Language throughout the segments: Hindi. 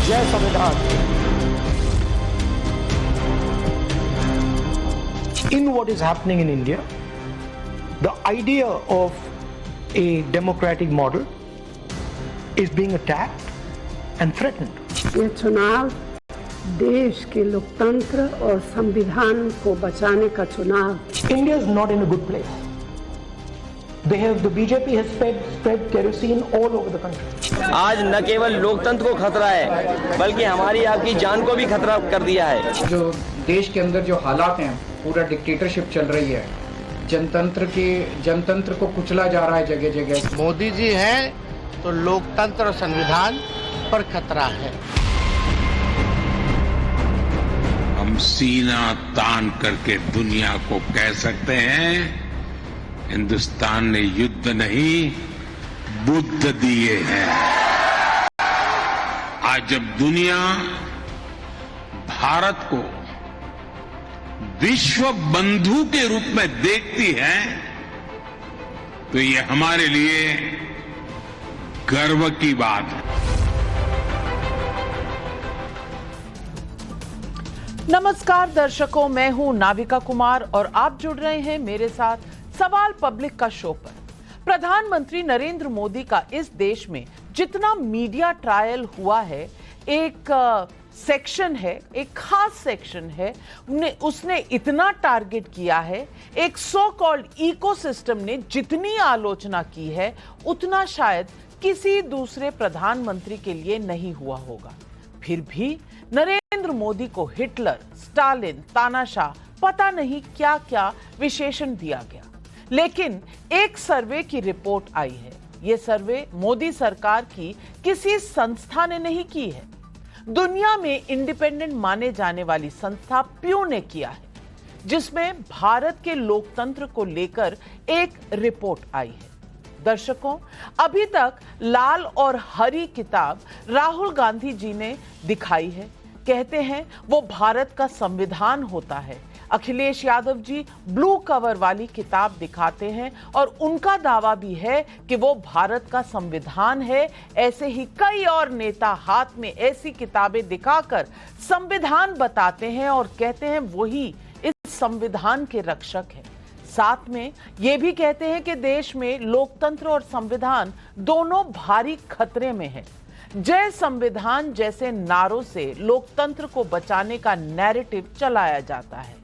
जय संविधान। In what is happening in India, the idea of a democratic model is being attacked and threatened. ये चुनाव देश के लोकतंत्र और संविधान को बचाने का चुनाव। India is not in a good place. The BJP has spread kerosene all over the country. आज न केवल लोकतंत्र को खतरा है बल्कि हमारी आपकी जान को भी खतरा कर दिया है। जो देश के अंदर जो हालात हैं, पूरा डिक्टेटरशिप चल रही है, जनतंत्र को कुचला जा रहा है जगह जगह। मोदी जी हैं तो लोकतंत्र और संविधान पर खतरा है। हम सीना तान करके दुनिया को कह सकते हैं, हिंदुस्तान ने युद्ध नहीं बुद्ध दिए हैं। आज जब दुनिया भारत को विश्व बंधु के रूप में देखती है तो ये हमारे लिए गर्व की बात है। नमस्कार दर्शकों, मैं हूं नाविका कुमार और आप जुड़ रहे हैं मेरे साथ सवाल पब्लिक का शो पर। प्रधानमंत्री नरेंद्र मोदी का इस देश में जितना मीडिया ट्रायल हुआ है, एक सेक्शन है, एक खास सेक्शन है, उसने इतना टारगेट किया है, एक सो कॉल्ड इकोसिस्टम ने जितनी आलोचना की है उतना शायद किसी दूसरे प्रधानमंत्री के लिए नहीं हुआ होगा। फिर भी नरेंद्र मोदी को हिटलर, स्टालिन, तानाशाह, पता नहीं क्या क्या विशेषण दिया गया। लेकिन एक सर्वे की रिपोर्ट आई है। यह सर्वे मोदी सरकार की किसी संस्था ने नहीं की है, दुनिया में इंडिपेंडेंट माने जाने वाली संस्था प्यू ने किया है, जिसमें भारत के लोकतंत्र को लेकर एक रिपोर्ट आई है। दर्शकों, अभी तक लाल और हरी किताब राहुल गांधी जी ने दिखाई है। कहते हैं वो भारत का संविधान होता है। अखिलेश यादव जी ब्लू कवर वाली किताब दिखाते हैं और उनका दावा भी है कि वो भारत का संविधान है। ऐसे ही कई और नेता हाथ में ऐसी किताबें दिखाकर संविधान बताते हैं और कहते हैं वही इस संविधान के रक्षक है। साथ में ये भी कहते हैं कि देश में लोकतंत्र और संविधान दोनों भारी खतरे में है। जय संविधान जैसे नारों से लोकतंत्र को बचाने का नैरेटिव चलाया जाता है।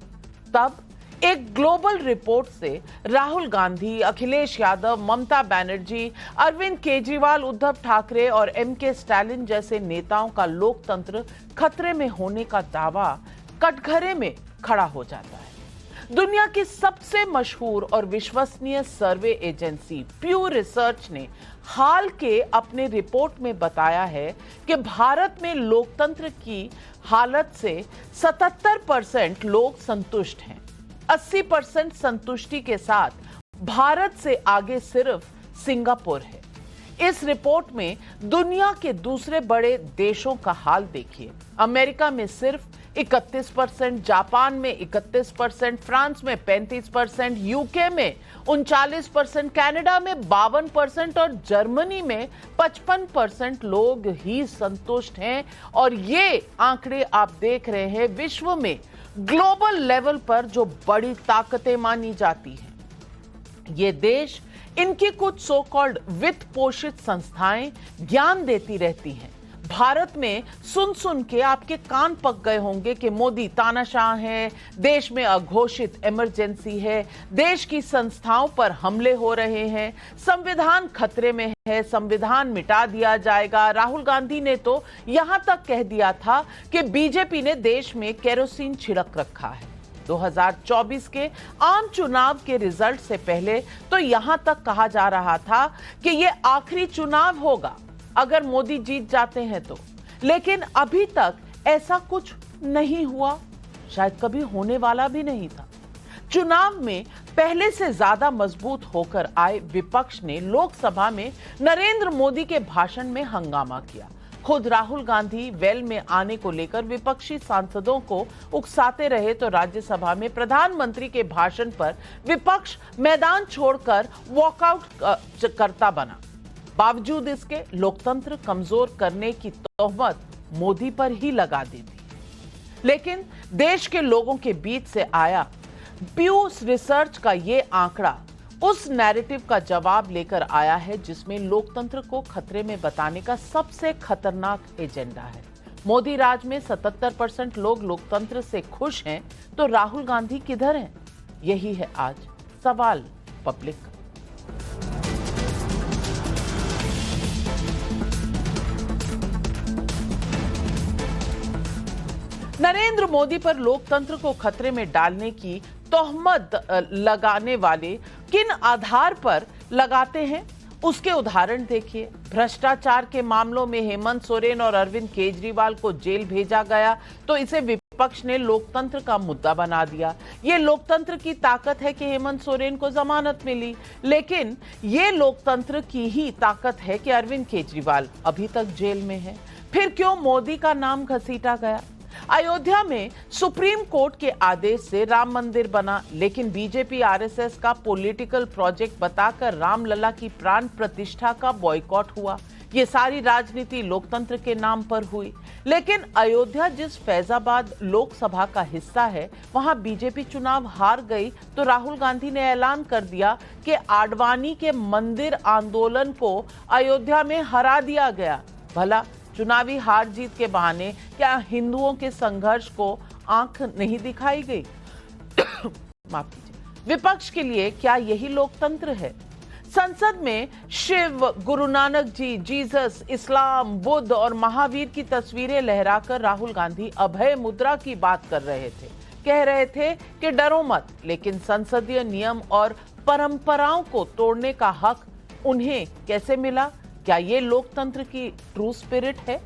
तब एक ग्लोबल रिपोर्ट से राहुल गांधी, अखिलेश यादव, ममता बनर्जी, अरविंद केजरीवाल, उद्धव ठाकरे और एमके स्टालिन जैसे नेताओं का लोकतंत्र खतरे में होने का दावा कटघरे में खड़ा हो जाता है। दुनिया की सबसे मशहूर और विश्वसनीय सर्वे एजेंसी प्यू रिसर्च ने हाल के अपने रिपोर्ट में बताया है कि भारत में लोकतंत्र की हालत से 77% लोग संतुष्ट हैं। 80% संतुष्टि के साथ भारत से आगे सिर्फ सिंगापुर है। इस रिपोर्ट में दुनिया के दूसरे बड़े देशों का हाल देखिए। अमेरिका में सिर्फ 31%, जापान में 31%, फ्रांस में 35%, यूके में 39%, कनाडा में 52% और जर्मनी में 55% लोग ही संतुष्ट हैं। और ये आंकड़े आप देख रहे हैं विश्व में ग्लोबल लेवल पर जो बड़ी ताकतें मानी जाती हैं। ये देश, इनकी कुछ सो कॉल्ड वित्त पोषित संस्थाएं ज्ञान देती रहती हैं। भारत में सुन सुन के आपके कान पक गए होंगे कि मोदी तानाशाह हैं, देश में अघोषित इमरजेंसी है, देश की संस्थाओं पर हमले हो रहे हैं, संविधान खतरे में है, संविधान मिटा दिया जाएगा। राहुल गांधी ने तो यहां तक कह दिया था कि बीजेपी ने देश में केरोसिन छिड़क रखा है। 2024 के आम चुनाव के रिजल्ट से पहले तो यहां तक कहा जा रहा था कि यह आखिरी चुनाव होगा अगर मोदी जीत जाते हैं तो। लेकिन अभी तक ऐसा कुछ नहीं हुआ, शायद कभी होने वाला भी नहीं था। चुनाव में पहले से ज्यादा मजबूत होकर आए विपक्ष ने लोकसभा में नरेंद्र मोदी के भाषण में हंगामा किया। खुद राहुल गांधी वेल में आने को लेकर विपक्षी सांसदों को उकसाते रहे तो राज्यसभा में प्रधानमंत्री के भाषण पर विपक्ष मैदान छोड़कर वॉकआउट करता बना। बावजूद इसके लोकतंत्र कमजोर करने की तोहमत मोदी पर ही लगा देती। लेकिन देश के लोगों के बीच से आया प्यू रिसर्च का ये आंकड़ा उस नैरेटिव का जवाब लेकर आया है जिसमें लोकतंत्र को खतरे में बताने का सबसे खतरनाक एजेंडा है। मोदी राज में 77% लोग लोकतंत्र से खुश हैं, तो राहुल गांधी किधर हैं? यही है आज सवाल पब्लिक का। नरेंद्र मोदी पर लोकतंत्र को खतरे में डालने की तोहमत लगाने वाले किन आधार पर लगाते हैं, उसके उदाहरण देखिए। भ्रष्टाचार के मामलों में हेमंत सोरेन और अरविंद केजरीवाल को जेल भेजा गया तो इसे विपक्ष ने लोकतंत्र का मुद्दा बना दिया। ये लोकतंत्र की ताकत है कि हेमंत सोरेन को जमानत मिली, लेकिन ये लोकतंत्र की ही ताकत है कि अरविंद केजरीवाल अभी तक जेल में है। फिर क्यों मोदी का नाम घसीटा गया? अयोध्या में सुप्रीम कोर्ट के आदेश से राम मंदिर बना, लेकिन बीजेपी आरएसएस का पॉलिटिकल प्रोजेक्ट बताकर रामलला की प्राण प्रतिष्ठा का बॉयकॉट हुआ। ये सारी राजनीति लोकतंत्र के नाम पर हुई। लेकिन अयोध्या जिस फैजाबाद लोकसभा का हिस्सा है, वहां बीजेपी चुनाव हार गई तो राहुल गांधी ने ऐलान कर दिया कि आडवाणी के मंदिर आंदोलन को अयोध्या में हरा दिया गया। भला चुनावी हार जीत के बहाने क्या हिंदुओं के संघर्ष को आंख नहीं दिखाई गई? माफ कीजिए। विपक्ष के लिए क्या यही लोकतंत्र है? संसद में शिव, गुरु नानक जी, जीसस, इस्लाम, बुद्ध और महावीर की तस्वीरें लहराकर राहुल गांधी अभय मुद्रा की बात कर रहे थे। कह रहे थे कि डरो मत, लेकिन संसदीय नियम और परंपराओं को तोड़ने का हक उन्हें कैसे मिला? क्या ये लोकतंत्र की ट्रू स्पिरिट है?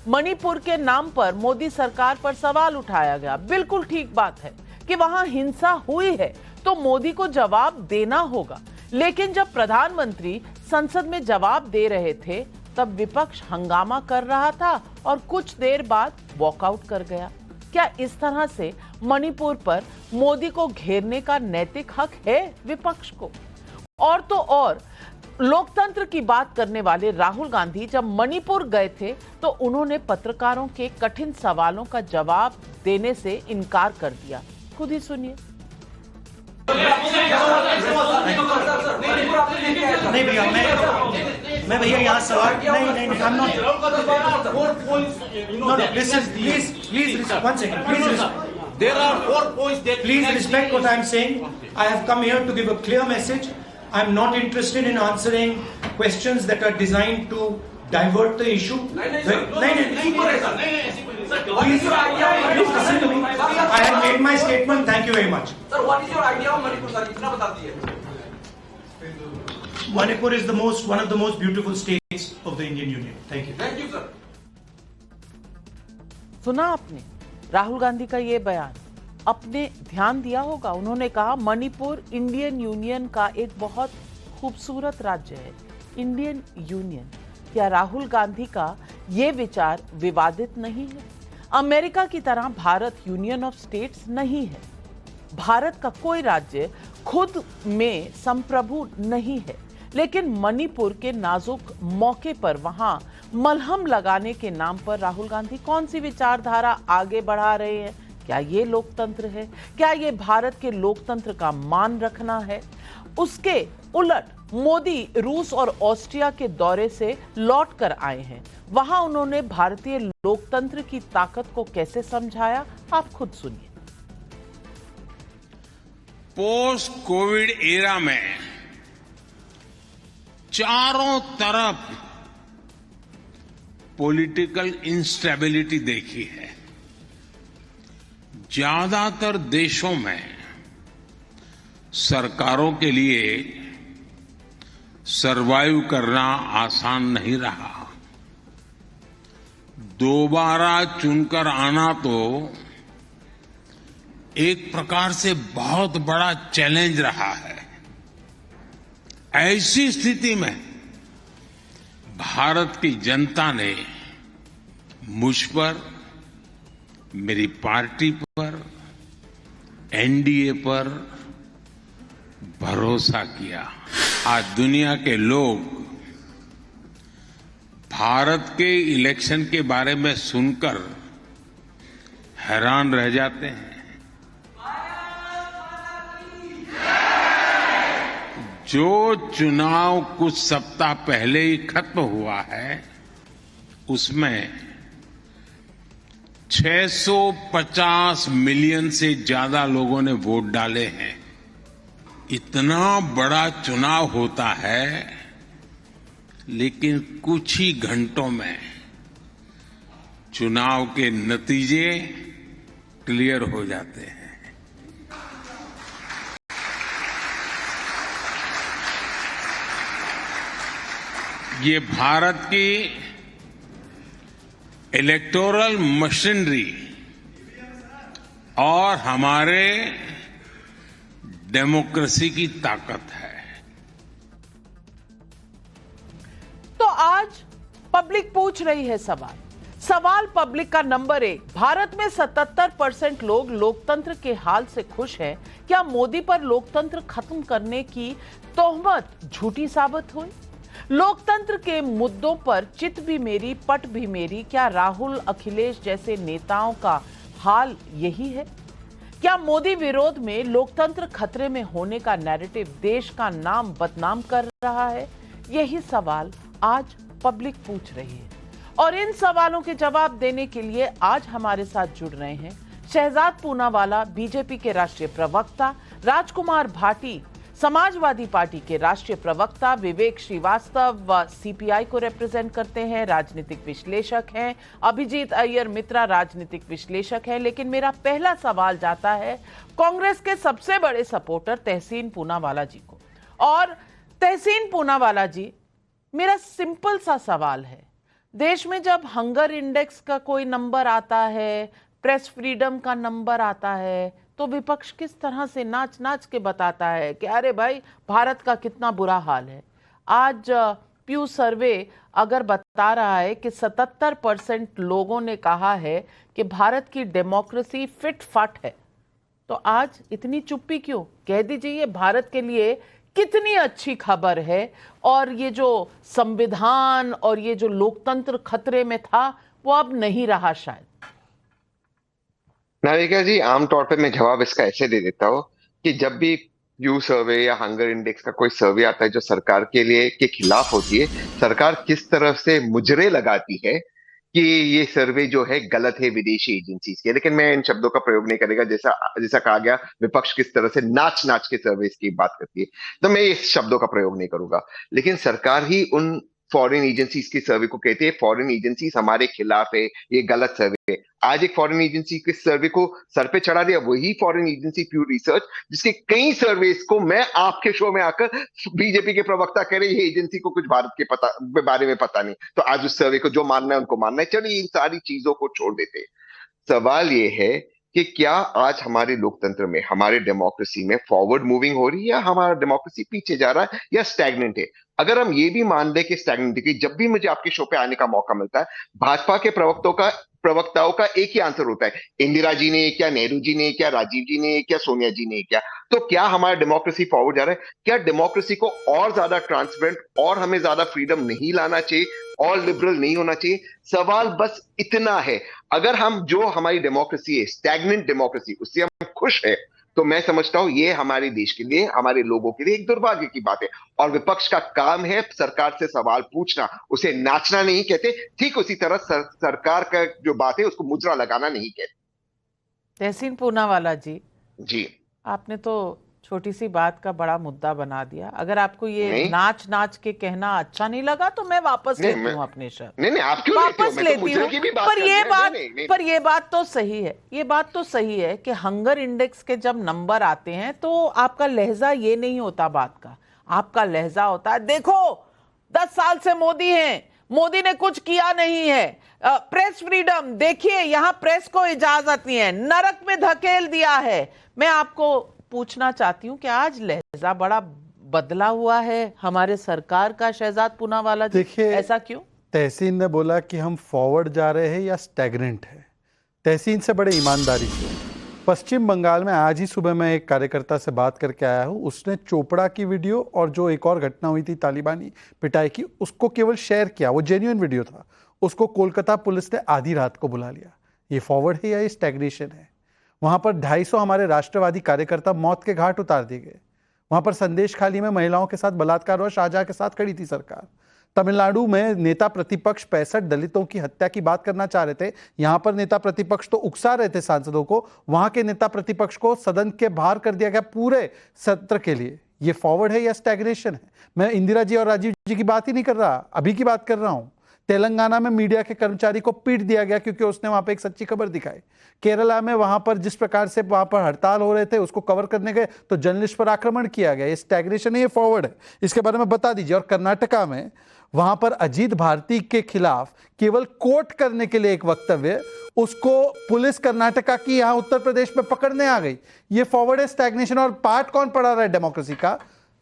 मणिपुर के नाम पर मोदी सरकार पर सवाल उठाया गया। बिल्कुल ठीक बात है कि वहां हिंसा हुई है तो मोदी को जवाब देना होगा, लेकिन जब प्रधानमंत्री संसद में जवाब दे रहे थे तब विपक्ष हंगामा कर रहा था और कुछ देर बाद वॉकआउट कर गया। क्या इस तरह से मणिपुर पर मोदी को घेरने का नैतिक हक है विपक्ष को? और तो और लोकतंत्र की बात करने वाले राहुल गांधी जब मणिपुर गए थे तो उन्होंने पत्रकारों के कठिन सवालों का जवाब देने से इनकार कर दिया। खुद ही सुनिए। नहीं भैया, मैं भैया यहाँ सवाल नहीं I'm not. No, please, 1 second. Please, there are 4 points that please respect what I'm saying. I have come here to give a clear message. I'm not interested in answering questions that are designed to divert the issue. Please listen to me. I have made my statement. Thank you very much. Sir, what is your idea of Manipur, sir? इतना बता दीजिए। Manipur is one of the most beautiful states of the Indian Union. Thank you. Thank you, sir. सुना आपने राहुल गांधी का ये बयान? अपने ध्यान दिया होगा। उन्होंने कहा मणिपुर इंडियन यूनियन का एक बहुत खूबसूरत राज्य है। Indian union. क्या राहुल गांधी का ये विचार विवादित नहीं है? अमेरिका की तरह भारत यूनियन ऑफ स्टेट्स नहीं है। भारत का कोई राज्य खुद में संप्रभु नहीं है, लेकिन मणिपुर के नाजुक मौके पर वहां मलहम लगाने के नाम पर राहुल गांधी कौन सी विचारधारा आगे बढ़ा रहे हैं? क्या ये लोकतंत्र है? क्या ये भारत के लोकतंत्र का मान रखना है? उसके उलट मोदी रूस और ऑस्ट्रिया के दौरे से लौट कर आए हैं। वहां उन्होंने भारतीय लोकतंत्र की ताकत को कैसे समझाया, आप खुद सुनिए। पोस्ट कोविड एरा में चारों तरफ पॉलिटिकल इंस्टेबिलिटी देखी है। ज्यादातर देशों में सरकारों के लिए सरवाइव करना आसान नहीं रहा। दोबारा चुनकर आना तो एक प्रकार से बहुत बड़ा चैलेंज रहा है। ऐसी स्थिति में भारत की जनता ने मुझ पर, मेरी पार्टी पर, एनडीए पर भरोसा किया। आज दुनिया के लोग भारत के इलेक्शन के बारे में सुनकर हैरान रह जाते हैं। जो चुनाव कुछ सप्ताह पहले ही खत्म हुआ है, उसमें 650 मिलियन से ज्यादा लोगों ने वोट डाले हैं। इतना बड़ा चुनाव होता है, लेकिन कुछ ही घंटों में चुनाव के नतीजे क्लियर हो जाते हैं। ये भारत की इलेक्टोरल मशीनरी और हमारे डेमोक्रेसी की ताकत है। तो आज पब्लिक पूछ रही है सवाल पब्लिक का नंबर 1, भारत में 77% लोग लोकतंत्र के हाल से खुश हैं। क्या मोदी पर लोकतंत्र खत्म करने की तोहमत झूठी साबित हुई? लोकतंत्र के मुद्दों पर चित भी मेरी पट भी मेरी, क्या राहुल अखिलेश जैसे नेताओं का हाल यही है? क्या मोदी विरोध में लोकतंत्र खतरे में होने का नैरेटिव देश का नाम बदनाम कर रहा है? यही सवाल आज पब्लिक पूछ रही है और इन सवालों के जवाब देने के लिए आज हमारे साथ जुड़ रहे हैं शहजाद पूनावाला, बीजेपी के राष्ट्रीय प्रवक्ता, राजकुमार भाटी, समाजवादी पार्टी के राष्ट्रीय प्रवक्ता, विवेक श्रीवास्तव सीपीआई को रिप्रेजेंट करते हैं, राजनीतिक विश्लेषक हैं, अभिजीत अय्यर मित्रा राजनीतिक विश्लेषक हैं। लेकिन मेरा पहला सवाल जाता है कांग्रेस के सबसे बड़े सपोर्टर तहसीन पूनावाला जी को। और तहसीन पूनावाला जी, मेरा सिंपल सा सवाल है, देश में जब हंगर इंडेक्स का कोई नंबर आता है, प्रेस फ्रीडम का नंबर आता है, तो विपक्ष किस तरह से नाच नाच के बताता है कि अरे भाई भारत का कितना बुरा हाल है। आज प्यू सर्वे अगर बता रहा है कि 77% लोगों ने कहा है कि भारत की डेमोक्रेसी फिट फाट है, तो आज इतनी चुप्पी क्यों? कह दीजिए ये भारत के लिए कितनी अच्छी खबर है और ये जो संविधान और ये जो लोकतंत्र खतरे में था वो अब नहीं रहा शायद। नाविका जी, आमतौर पे मैं जवाब इसका ऐसे दे देता हूँ कि जब भी प्यू सर्वे या हंगर इंडेक्स का कोई सर्वे आता है जो सरकार के लिए के खिलाफ होती है, सरकार किस तरफ से मुजरे लगाती है कि ये सर्वे जो है गलत है विदेशी एजेंसीज के। लेकिन मैं इन शब्दों का प्रयोग नहीं करेगा, जैसा कहा गया विपक्ष किस तरह से नाच नाच के सर्वे की बात करती है, तो मैं इस शब्दों का प्रयोग नहीं करूंगा। लेकिन सरकार ही उन फॉरेन एजेंसीज की सर्वे को कहते हैं फॉरेन एजेंसीज हमारे खिलाफ है, ये गलत सर्वे है। आज एक फॉरेन एजेंसी के सर्वे को सर पे चढ़ा दिया, वही फॉरेन एजेंसी प्यू रिसर्च, जिसके कई सर्वेस को मैं आपके शो में आकर बीजेपी के प्रवक्ता कह रहे ये एजेंसी को कुछ भारत के बारे में पता नहीं, तो आज उस सर्वे को जो मानना है उनको मानना है। चलिए इन सारी चीजों को छोड़ देते हैं। सवाल ये है कि क्या आज हमारे लोकतंत्र में, हमारे डेमोक्रेसी में फॉरवर्ड मूविंग हो रही है या हमारा डेमोक्रेसी पीछे जा रहा है या स्टैग्नेंट है? अगर हम ये भी मान लें कि स्टैग्नेंट है, जब भी मुझे आपके शो पे आने का मौका मिलता है, भाजपा के प्रवक्ताओं का एक ही आंसर होता है, इंदिरा जी ने क्या, नेहरू जी ने क्या, राजीव जी ने क्या, सोनिया जी ने क्या। तो क्या हमारा डेमोक्रेसी फॉरवर्ड जा रहा है? क्या डेमोक्रेसी को और ज्यादा ट्रांसपेरेंट और हमें ज्यादा फ्रीडम नहीं लाना चाहिए और लिबरल नहीं होना चाहिए? सवाल बस इतना है। अगर हम जो हमारी डेमोक्रेसी है स्टैग्नेंट डेमोक्रेसी, उससे हम खुश है, तो मैं समझता हूं ये हमारे देश के लिए, हमारे लोगों के लिए एक दुर्भाग्य की बात है। और विपक्ष का काम है सरकार से सवाल पूछना, उसे नाचना नहीं कहते। ठीक उसी तरह सरकार का जो बात है उसको मुजरा लगाना नहीं कहते। तहसीन पूनावाला जी, आपने तो छोटी सी बात का बड़ा मुद्दा बना दिया। अगर आपको ये नाच नाच के कहना अच्छा नहीं लगा तो मैं वापस लेती हूँ अपने शब्द। नहीं, आप क्यों वापस लेती हूँ, पर ये बात तो सही है, ये बात तो सही है कि हंगर इंडेक्स के जब नंबर आते हैं तो आपका लहजा ये नहीं होता बात का, आपका लहजा होता है देखो 10 साल से मोदी हैं, मोदी ने कुछ किया नहीं है, प्रेस फ्रीडम देखिए यहाँ प्रेस को इजाजत नहीं है, नरक में धकेल दिया है। मैं आपको पूछना चाहती हूँ कि आज लहजा बड़ा बदला हुआ है हमारे सरकार का, शहजाद पूनावाला जी, ऐसा क्यों? तहसीन ने बोला कि हम फॉरवर्ड जा रहे हैं या स्टैग्नेंट है। तहसीन से बड़े ईमानदारी से पश्चिम बंगाल में आज ही सुबह मैं एक कार्यकर्ता से बात करके आया हूं। उसने चोपड़ा की वीडियो और जो एक और घटना हुई थी तालिबानी पिटाई की, उसको केवल शेयर किया। वो जेन्युइन वीडियो था। उसको कोलकाता पुलिस ने आधी रात को बुला लिया। ये फॉरवर्ड है या ये स्टैग्नेशन है? वहां पर 250 हमारे राष्ट्रवादी कार्यकर्ता मौत के घाट उतार दिए गए। वहां पर संदेश खाली में महिलाओं के साथ बलात्कार और शाहजहां के साथ खड़ी थी सरकार। तमिलनाडु में नेता प्रतिपक्ष 65 दलितों की हत्या की बात करना चाह रहे थे। यहां पर नेता प्रतिपक्ष तो उकसा रहे थे सांसदों को, वहां के नेता प्रतिपक्ष को सदन के बाहर कर दिया गया पूरे सत्र के लिए। ये फॉरवर्ड है या स्टैग्नेशन है? मैं इंदिरा जी और राजीव जी की बात ही नहीं कर रहा, अभी की बात कर रहा हूं। तेलंगाना में मीडिया के कर्मचारी को पीट दिया गया क्योंकि उसने वहां पे एक सच्ची खबर दिखाई। केरला में वहां पर जिस प्रकार से वहां पर हड़ताल हो रहे थे उसको कवर करने गए तो जर्नलिस्ट पर आक्रमण किया गया। ये स्टैग्नेशन है, ये फॉरवर्ड है? इसके बारे में बता दीजिए। और कर्नाटका में वहां पर अजीत भारती के खिलाफ केवल कोट करने के लिए एक वक्तव्य, उसको पुलिस कर्नाटका की यहां उत्तर प्रदेश में पकड़ने आ गई। ये फॉरवर्ड है, स्टैग्नेशन? और पार्ट कौन पढ़ा रहा है डेमोक्रेसी का?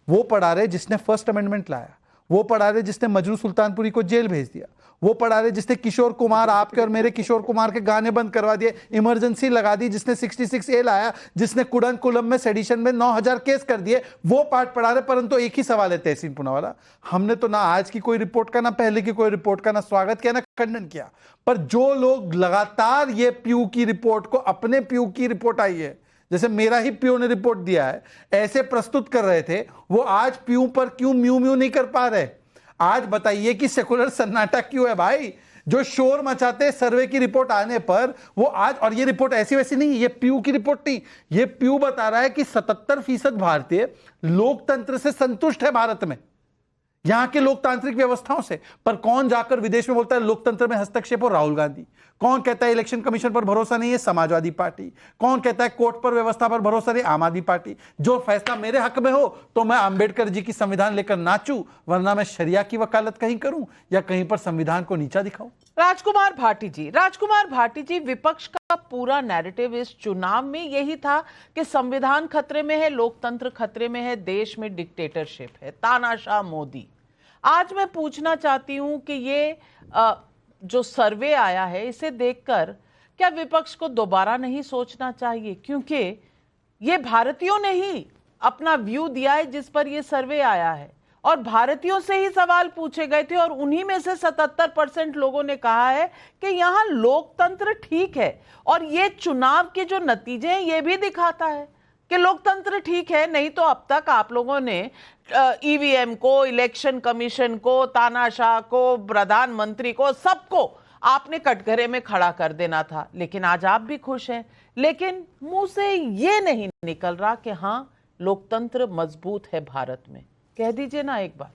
वो पढ़ा रहे जिसने फर्स्ट अमेंडमेंट लाया, वो पढ़ा रहे जिसने मजरू सुल्तानपुरी को जेल भेज दिया, वो पढ़ा रहे जिसने किशोर कुमार, आपके और मेरे किशोर कुमार के गाने बंद करवा दिए, इमरजेंसी लगा दी, जिसने 66A लाया, जिसने कुडनकुलम में सेडिशन में 9000 केस कर दिए, वो पार्ट पढ़ा रहे। परंतु एक ही सवाल है तहसीन पूनावाला, हमने तो ना आज की कोई रिपोर्ट का, ना पहले की कोई रिपोर्ट का ना स्वागत किया ना खंडन किया, पर जो लोग लगातार ये प्यू की रिपोर्ट को, अपने प्यू की रिपोर्ट आई है, जैसे मेरा ही प्यू ने रिपोर्ट दिया है, ऐसे प्रस्तुत कर रहे थे, वो आज प्यू पर क्यों म्यू म्यू नहीं कर पा रहे? आज बताइए कि सेकुलर सन्नाटा क्यों है भाई? जो शोर मचाते सर्वे की रिपोर्ट आने पर वो आज, और ये रिपोर्ट ऐसी वैसी नहीं, ये प्यू की रिपोर्ट नहीं, ये प्यू बता रहा है कि 77% भारतीय लोकतंत्र से संतुष्ट है भारत में, यहां के लोकतांत्रिक व्यवस्थाओं से। पर कौन जाकर विदेश में बोलता है लोकतंत्र में हस्तक्षेप हो? राहुल गांधी। कौन कहता है इलेक्शन कमीशन पर भरोसा नहीं है? समाजवादी पार्टी। कौन कहता है कोर्ट पर व्यवस्था पर भरोसा नहीं? आम आदमी पार्टी। जो फैसला मेरे हक में हो तो मैं अंबेडकर जी की संविधान लेकर नाचूं, वरना मैं शरिया की वकालत कहीं करूं या कहीं पर संविधान को नीचा दिखाऊं। राजकुमार भाटी जी, विपक्ष का पूरा नैरेटिव इस चुनाव में यही था कि संविधान खतरे में है, लोकतंत्र खतरे में है, देश में डिक्टेटरशिप है, तानाशाह मोदी। आज मैं पूछना चाहती हूं कि ये जो सर्वे आया है, इसे देखकर क्या विपक्ष को दोबारा नहीं सोचना चाहिए? क्योंकि ये भारतीयों ने ही अपना व्यू दिया है जिस पर ये सर्वे आया है, और भारतीयों से ही सवाल पूछे गए थे, और उन्हीं में से 77% लोगों ने कहा है कि यहाँ लोकतंत्र ठीक है। और ये चुनाव के जो नतीजे हैं ये भी दिखाता है कि लोकतंत्र ठीक है। नहीं तो अब तक आप लोगों ने ईवीएम को, इलेक्शन कमीशन को, तानाशाह को, प्रधानमंत्री को, सबको आपने कटघरे में खड़ा कर देना था। लेकिन आज आप भी खुश हैं, लेकिन मुंह से ये नहीं निकल रहा कि हाँ लोकतंत्र मजबूत है भारत में। कह दीजिए ना एक बार।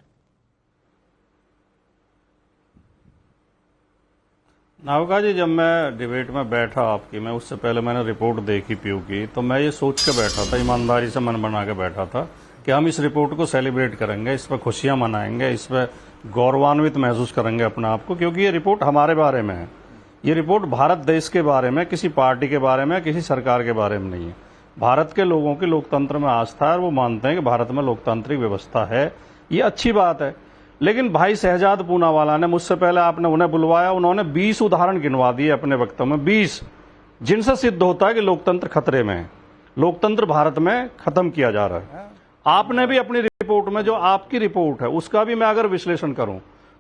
नाविका जी, जब मैं डिबेट में बैठा आपकी, मैं उससे पहले मैंने रिपोर्ट देखी पीयू की, तो मैं ये सोच के बैठा था, ईमानदारी से मन बना के बैठा था कि हम इस रिपोर्ट को सेलिब्रेट करेंगे, इस पर खुशियां मनाएंगे, इस पर गौरवान्वित महसूस करेंगे अपने आप को, क्योंकि ये रिपोर्ट हमारे बारे में है। ये रिपोर्ट भारत देश के बारे में, किसी पार्टी के बारे में, किसी सरकार के बारे में नहीं है। भारत के लोगों की लोकतंत्र में आस्था है और वो मानते हैं कि भारत में लोकतांत्रिक व्यवस्था है। ये अच्छी बात है। लेकिन भाई शहजाद पूनावाला ने, मुझसे पहले आपने उन्हें बुलवाया, उन्होंने 20 उदाहरण गिनवा दिए अपने वक्तव्य में, 20, जिनसे सिद्ध होता है कि लोकतंत्र खतरे में है, लोकतंत्र भारत में खत्म किया जा रहा है। आपने भी अपनी रिपोर्ट में, जो आपकी रिपोर्ट है उसका भी मैं अगर विश्लेषण करूं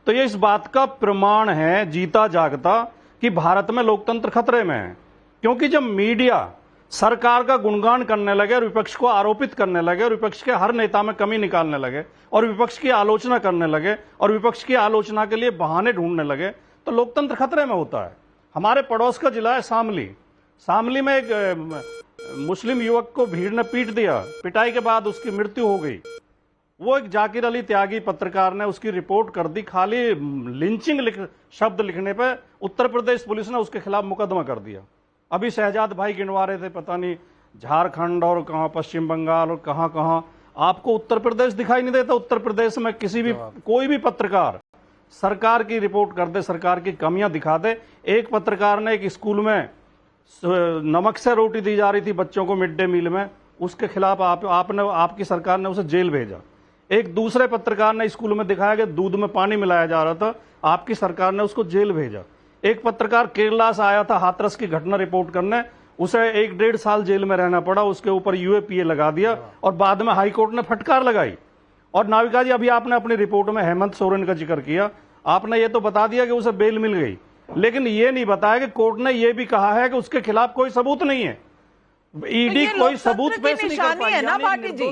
तो ये इस बात का प्रमाण है, जीता जागता, कि भारत में लोकतंत्र खतरे में है। क्योंकि जब मीडिया सरकार का गुणगान करने लगे और विपक्ष को आरोपित करने लगे और विपक्ष के हर नेता में कमी निकालने लगे और विपक्ष की आलोचना करने लगे और विपक्ष की आलोचना के लिए बहाने ढूंढने लगे, तो लोकतंत्र खतरे में होता है। हमारे पड़ोस का जिला है शामली में एक मुस्लिम युवक को भीड़ ने पीट दिया, पिटाई के बाद उसकी मृत्यु हो गई। वो एक जाकिर अली त्यागी पत्रकार ने उसकी रिपोर्ट कर दी, खाली लिंचिंग शब्द लिखने पे उत्तर प्रदेश पुलिस ने उसके खिलाफ मुकदमा कर दिया। अभी शहजाद भाई गिनवा रहे थे, पता नहीं झारखंड और कहां, पश्चिम बंगाल और कहां कहां, आपको उत्तर प्रदेश दिखाई नहीं देता? उत्तर प्रदेश में किसी भी, कोई भी पत्रकार सरकार की रिपोर्ट कर दे, सरकार की कमियां दिखा दे। एक पत्रकार ने एक स्कूल में नमक से रोटी दी जा रही थी बच्चों को मिड डे मील में, उसके खिलाफ आपकी सरकार ने उसे जेल भेजा। एक दूसरे पत्रकार ने स्कूल में दिखाया कि दूध में पानी मिलाया जा रहा था, आपकी सरकार ने उसको जेल भेजा। एक पत्रकार केरला से आया था हाथरस की घटना रिपोर्ट करने, उसे 1-1.5 साल जेल में रहना पड़ा, उसके ऊपर यूएपीए लगा दिया और बाद में हाई कोर्ट ने फटकार लगाई। और नाविका जी, अभी आपने अपनी रिपोर्ट में हेमंत सोरेन का जिक्र किया, आपने ये तो बता दिया कि उसे बेल मिल गई, लेकिन ये नहीं बताया कि कोर्ट ने ये भी कहा है कि उसके खिलाफ कोई सबूत नहीं है। ईडी कोई सबूत पेश नहीं कर पाई। है ना भाटी जी,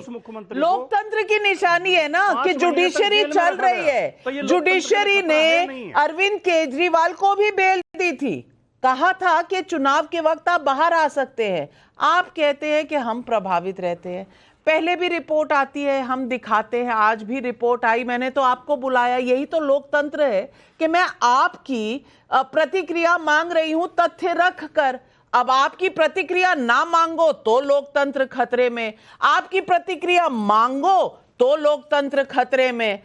लोकतंत्र की निशानी है ना कि जुडिशरी चल रही है। जुडिशरी ने अरविंद केजरीवाल को भी बेल दी थी, कहा था कि चुनाव के वक्त आप बाहर आ सकते हैं। आप कहते हैं कि हम प्रभावित रहते हैं, पहले भी रिपोर्ट आती है, हम दिखाते हैं, आज भी रिपोर्ट आई, मैंने तो आपको बुलाया। यही तो लोकतंत्र है कि मैं आपकी प्रतिक्रिया मांग रही हूं तथ्य रख कर। अब आपकी प्रतिक्रिया ना मांगो तो लोकतंत्र खतरे में, आपकी प्रतिक्रिया मांगो तो लोकतंत्र खतरे में।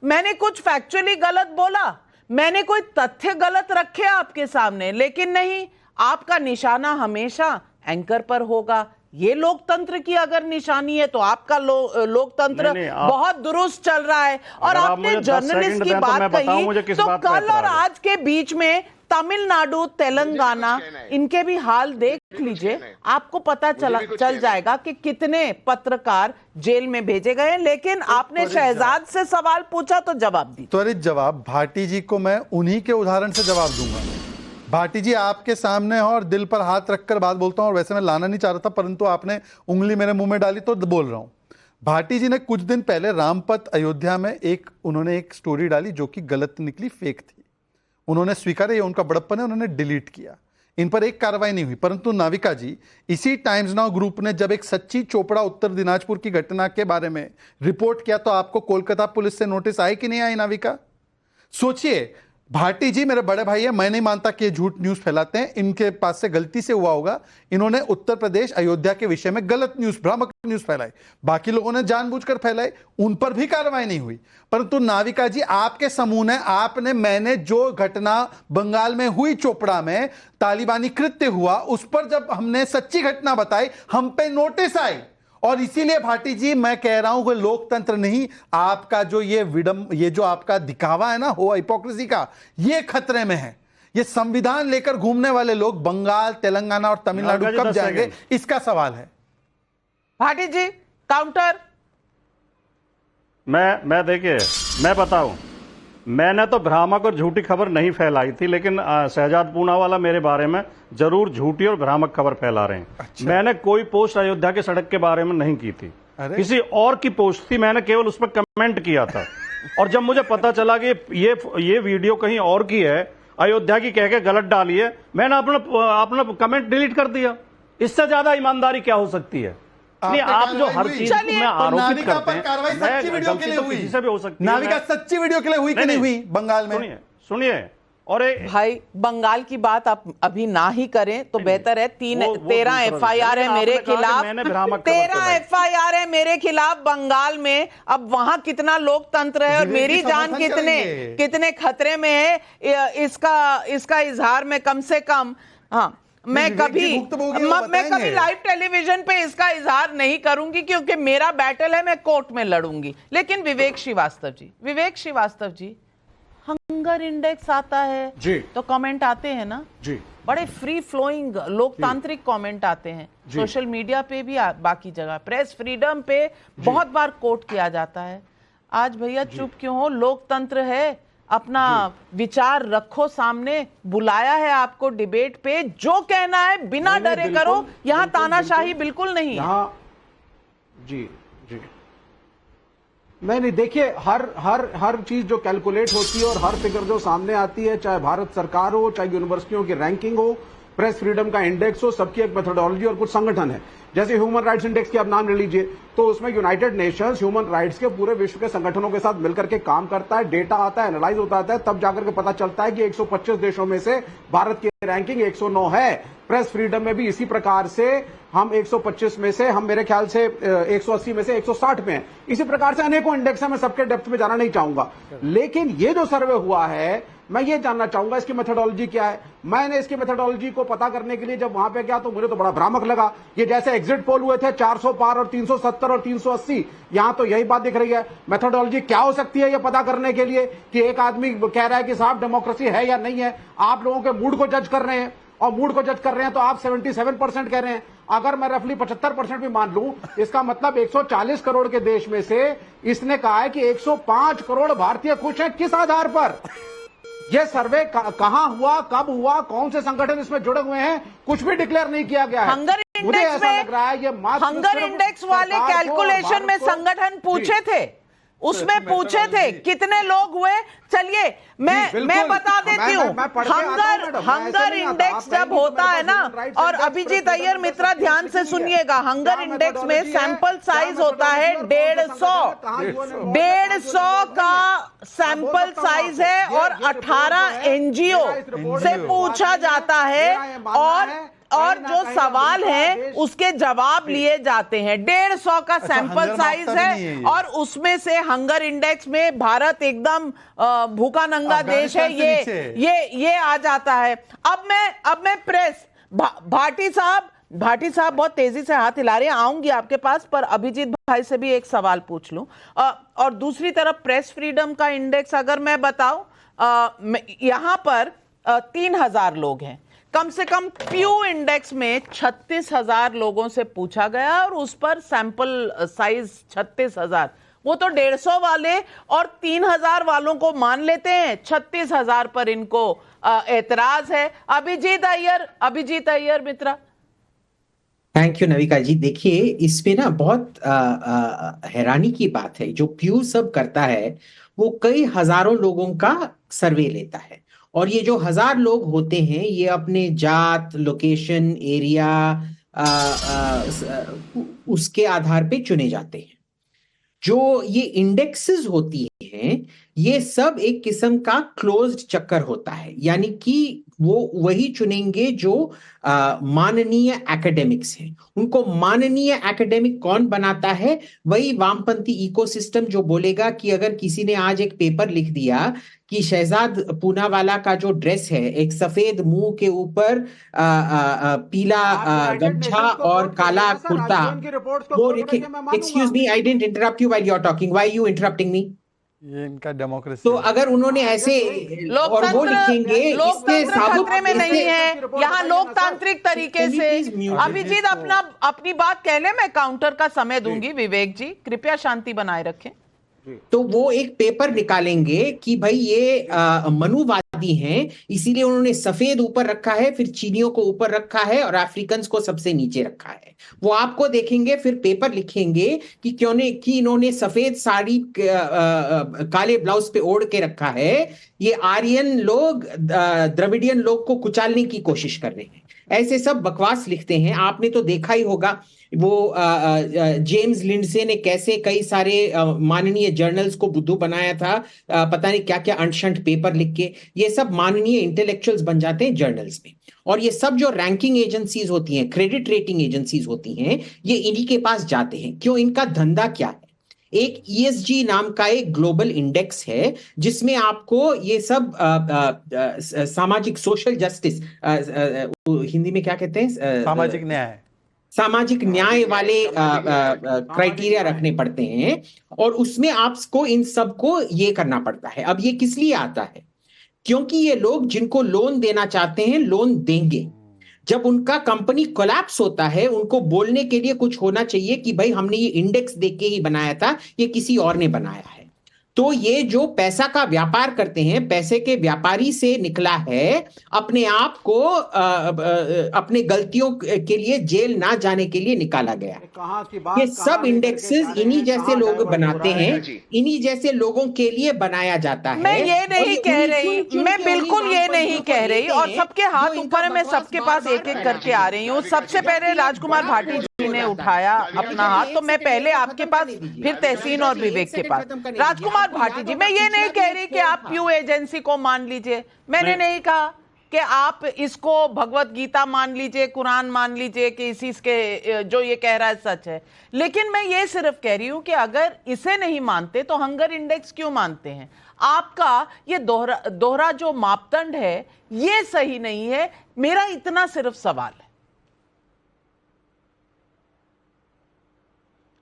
मैंने कुछ फैक्चुअली गलत बोला, मैंने कोई तथ्य गलत रखे आपके सामने, लेकिन नहीं, आपका निशाना हमेशा एंकर पर होगा। ये लोकतंत्र की अगर निशानी है तो आपका लोकतंत्र बहुत दुरुस्त चल रहा है। और आपने जर्नलिस्ट की बात कही तो कल और आज के बीच में तमिलनाडु, तेलंगाना, इनके भी हाल देख लीजिए, आपको पता चल जाएगा कि कितने पत्रकार जेल में भेजे गए। लेकिन आपने शहजाद से सवाल पूछा तो जवाब दी, त्वरित जवाब। भाटी जी को मैं उन्हीं के उदाहरण से जवाब दूंगा। भाटी जी आपके सामने और दिल पर हाथ रखकर बात बोलता हूं, और वैसे मैं लाना नहीं चाह रहा था, परंतु आपने उंगली मेरे मुंह में डाली तो बोल रहा हूं। भाटी जी ने कुछ दिन पहले रामपथ अयोध्या में उन्होंने एक स्टोरी डाली जो कि गलत निकली, फेक थी। उन्होंने स्वीकारा, ये उनका बड़प्पन है, उन्होंने डिलीट किया। इन पर एक कार्रवाई नहीं हुई। परंतु नाविका जी, इसी टाइम्स नाउ ग्रुप ने जब एक सच्ची चोपड़ा उत्तर दिनाजपुर की घटना के बारे में रिपोर्ट किया तो आपको कोलकाता पुलिस से नोटिस आई कि नहीं आई? नाविका, सोचिए। भाटी जी मेरे बड़े भाई है, मैं नहीं मानता कि ये झूठ न्यूज फैलाते हैं, इनके पास से गलती से हुआ होगा। इन्होंने उत्तर प्रदेश अयोध्या के विषय में गलत न्यूज, भ्रामक न्यूज फैलाई, बाकी लोगों ने जानबूझकर फैलाई, उन पर भी कार्रवाई नहीं हुई। परंतु नाविका जी, आपके समूह ने मैंने जो घटना बंगाल में हुई, चोपड़ा में तालिबानी कृत्य हुआ, उस पर जब हमने सच्ची घटना बताई, हम पे नोटिस आई। और इसीलिए भाटी जी मैं कह रहा हूं कि लोकतंत्र नहीं, आपका जो ये जो आपका दिखावा है ना, हो हिपोक्रेसी का, ये खतरे में है। ये संविधान लेकर घूमने वाले लोग बंगाल, तेलंगाना और तमिलनाडु कब जाएंगे, इसका सवाल है। भाटी जी काउंटर। मैं देखिए, मैं बताऊं, मैंने तो भ्रामक और झूठी खबर नहीं फैलाई थी, लेकिन शहजाद पूनावाला मेरे बारे में जरूर झूठी और भ्रामक खबर फैला रहे हैं। अच्छा। मैंने कोई पोस्ट अयोध्या के सड़क के बारे में नहीं की थी, किसी और की पोस्ट थी, मैंने केवल उस पर कमेंट किया था। और जब मुझे पता चला कि ये वीडियो कहीं और की है, अयोध्या की कह के गलत डाली है, मैंने अपना कमेंट डिलीट कर दिया। इससे ज्यादा ईमानदारी क्या हो सकती है? नहीं, आप जो हर चीज में आरोपित करते हैं, सच्ची वीडियो के लिए हुई, किसी से भी हो सकती है। नाविका सच्ची वीडियो के लिए हुई कि नहीं हुई बंगाल में? सुनिए, और भाई बंगाल की बात आप अभी ना ही करें तो बेहतर है। 13 FIR है मेरे खिलाफ, 13 FIR है मेरे खिलाफ बंगाल में। अब वहां कितना लोकतंत्र है और मेरी जान कितने खतरे में है, इसका इजहार में कम से कम, हाँ, मैं कभी लाइव टेलीविजन पे इसका इजहार नहीं करूंगी, क्योंकि मेरा बैटल है, मैं कोर्ट में लड़ूंगी। लेकिन विवेक श्रीवास्तव जी, हंगर इंडेक्स आता है जी, तो कमेंट आते हैं ना जी, बड़े फ्री फ्लोइंग लोकतांत्रिक कमेंट आते हैं। सोशल मीडिया पे भी, बाकी जगह, प्रेस फ्रीडम पे बहुत बार कोट किया जाता है। आज भैया चुप क्यों हो? लोकतंत्र है, अपना विचार रखो सामने, बुलाया है आपको डिबेट पे, जो कहना है बिना डरे करो, यहाँ तानाशाही बिल्कुल नहीं। जी जी नहीं, देखिए, हर चीज जो कैलकुलेट होती है और हर फिगर जो सामने आती है, चाहे भारत सरकार हो, चाहे यूनिवर्सिटियों की रैंकिंग हो, प्रेस फ्रीडम का इंडेक्स हो, सबकी एक मेथोडोलॉजी और कुछ संगठन है। जैसे ह्यूमन राइट्स इंडेक्स की आप नाम ले लीजिए, तो उसमें यूनाइटेड नेशंस ह्यूमन राइट्स के पूरे विश्व के संगठनों के साथ मिलकर के काम करता है, डेटा आता है, एनालाइज होता है, तब जाकर के पता चलता है कि 125 देशों में से भारत की रैंकिंग 109 है। प्रेस फ्रीडम में भी इसी प्रकार से हम 125 में से, हम मेरे ख्याल से 180 में से 160 में है। इसी प्रकार से अनेकों इंडेक्स है, मैं सबके डेप्थ में जाना नहीं चाहूंगा। लेकिन ये जो सर्वे हुआ है, मैं ये जानना चाहूंगा इसकी मेथोडोलॉजी क्या है। मैंने इसकी मेथोडोलॉजी को पता करने के लिए जब वहां पे गया तो मुझे तो बड़ा भ्रामक लगा। ये जैसे एग्जिट पोल हुए थे 400 पार और 370 और 380, यहां तो यही बात दिख रही है। मेथोडोलॉजी क्या हो सकती है ये पता करने के लिए कि एक आदमी कह रहा है कि साहब डेमोक्रेसी है या नहीं है, आप लोगों के मूड को जज कर रहे हैं। और मूड को जज कर रहे हैं, तो आप 77% कह रहे हैं। अगर मैं रफली 75% भी मान लूं, इसका मतलब 140 करोड़ के देश में से इसने कहा है कि 105 करोड़ भारतीय खुश हैं। किस आधार पर? यह सर्वे कहां हुआ, कब हुआ, कौन से संगठन इसमें जुड़े हुए हैं, कुछ भी डिक्लेयर नहीं किया गया है। हंगर इंडेक्स में, हंगर इंडेक्स वाले कैलकुलेशन में संगठन पूछे थे, उसमें पूछे थे कितने लोग हुए। चलिए मैं बता देती हूँ, हंगर इंडेक्स जब होता है ना, और अभिजीत अय्यर मित्रा ध्यान से सुनिएगा, हंगर इंडेक्स में सैंपल साइज होता है 150 का सैंपल साइज है, और 18 एनजीओ से पूछा जाता है, और जो सवाल है उसके जवाब लिए जाते हैं। 150 का सैंपल साइज है, और उसमें से हंगर इंडेक्स में भारत एकदम भूखा नंगा देश है, ये आ जाता है। अब मैं प्रेस भाटी साहब बहुत तेजी से हाथ हिला रहे हैं, आऊंगी आपके पास, पर अभिजीत भाई से भी एक सवाल पूछ लूं। और दूसरी तरफ प्रेस फ्रीडम का इंडेक्स अगर मैं बताऊं, यहां पर 3000 लोग हैं, कम से कम प्यू इंडेक्स में 36,000 लोगों से पूछा गया, और उस पर सैंपल साइज 36,000। वो तो 150 वाले और 3000 वालों को मान लेते हैं, 36,000 पर इनको एतराज है। अभिजीत अय्यर मित्रा। थैंक यू नविका जी। देखिए, इसमें ना बहुत हैरानी की बात है, जो प्यू सब करता है वो कई हजारों लोगों का सर्वे लेता है, और ये जो 1000 लोग होते हैं ये अपने जात, लोकेशन, एरिया उसके आधार पे चुने जाते हैं। जो ये इंडेक्सेस होती हैं ये सब एक किस्म का क्लोज्ड चक्कर होता है, यानी कि वो वही चुनेंगे जो माननीय एकेडमिक्स हैं। उनको माननीय एकेडमिक कौन बनाता है? वही वामपंथी इकोसिस्टम जो बोलेगा कि अगर किसी ने आज एक पेपर लिख दिया कि शहजाद पूनावाला का जो ड्रेस है, एक सफेद मुंह के ऊपर पीला गमछा और काला कुर्ता, वो लिखे। Excuse me, I didn't interrupt you while you are talking, why you interrupting me? ये इनका डेमोक्रेसी। तो अगर उन्होंने ऐसे और वो लिखेंगे, इसके खतरे में नहीं है, यहाँ लोकतांत्रिक तरीके से। अभिजीत अपनी बात कह ले, मैं काउंटर का समय दूंगी। विवेक जी कृपया शांति बनाए रखें। तो वो एक पेपर निकालेंगे कि भाई ये मनुवादी हैं, इसीलिए उन्होंने सफेद ऊपर रखा है, फिर चीनियों को ऊपर रखा है और अफ्रीकन को सबसे नीचे रखा है। वो आपको देखेंगे, फिर पेपर लिखेंगे कि कि इन्होंने सफेद साड़ी काले ब्लाउज पे ओढ़ के रखा है, ये आर्यन लोग, द्रविडियन लोग को कुचलने की कोशिश कर रहे हैं। ऐसे सब बकवास लिखते हैं। आपने तो देखा ही होगा वो जेम्स लिंडसे ने कैसे कई सारे माननीय जर्नल्स को बुद्धू बनाया था, पता नहीं क्या क्या अनशंट पेपर लिख के। ये सब माननीय इंटेलेक्चुअल्स बन जाते हैं जर्नल्स में, और ये सब जो रैंकिंग एजेंसीज होती हैं, क्रेडिट रेटिंग एजेंसीज होती हैं, ये इन्हीं के पास जाते हैं। क्यों? इनका धंधा क्या है? एक ESG नाम का एक ग्लोबल इंडेक्स है जिसमें आपको ये सब सामाजिक सोशल जस्टिस, हिंदी में क्या कहते हैं, सामाजिक न्याय वाले क्राइटेरिया रखने पड़ते हैं, और उसमें आपको इन सबको ये करना पड़ता है। अब ये किस लिए आता है? क्योंकि ये लोग जिनको लोन देना चाहते हैं लोन देंगे। जब उनका कंपनी कोलैप्स होता है, उनको बोलने के लिए कुछ होना चाहिए कि भाई हमने ये इंडेक्स देख के ही बनाया था, ये किसी और ने बनाया है। तो ये जो पैसा का व्यापार करते हैं, पैसे के व्यापारी से निकला है, अपने आप को अपने गलतियों के लिए जेल ना जाने के लिए निकाला गया। ये सब इंडेक्सेस इन्हीं जैसे लोग बनाते हैं, इन्हीं जैसे लोगों के लिए बनाया जाता है। मैं ये नहीं कह रही, मैं बिल्कुल ये नहीं कह रही, और सबके हाथ ऊपर है, मैं सबके पास एक एक करके आ रही हूँ। सबसे पहले राजकुमार भाटी जी ने उठाया अपना हाथ, तो मैं पहले आपके पास, फिर तहसीन और विवेक के पास। राजकुमार भाटी जी, मैं ये नहीं कह रही कि आप प्यू एजेंसी को मान लीजिए, मैंने नहीं कहा कि आप इसको भगवत गीता मान लीजिए, कुरान मान लीजिए कि इसी के जो ये कह रहा है सच है, लेकिन मैं ये सिर्फ कह रही हूं कि अगर इसे नहीं मानते तो हंगर इंडेक्स क्यों मानते हैं? आपका ये दोहरा जो मापदंड है ये सही नहीं है। मेरा इतना सिर्फ सवाल है।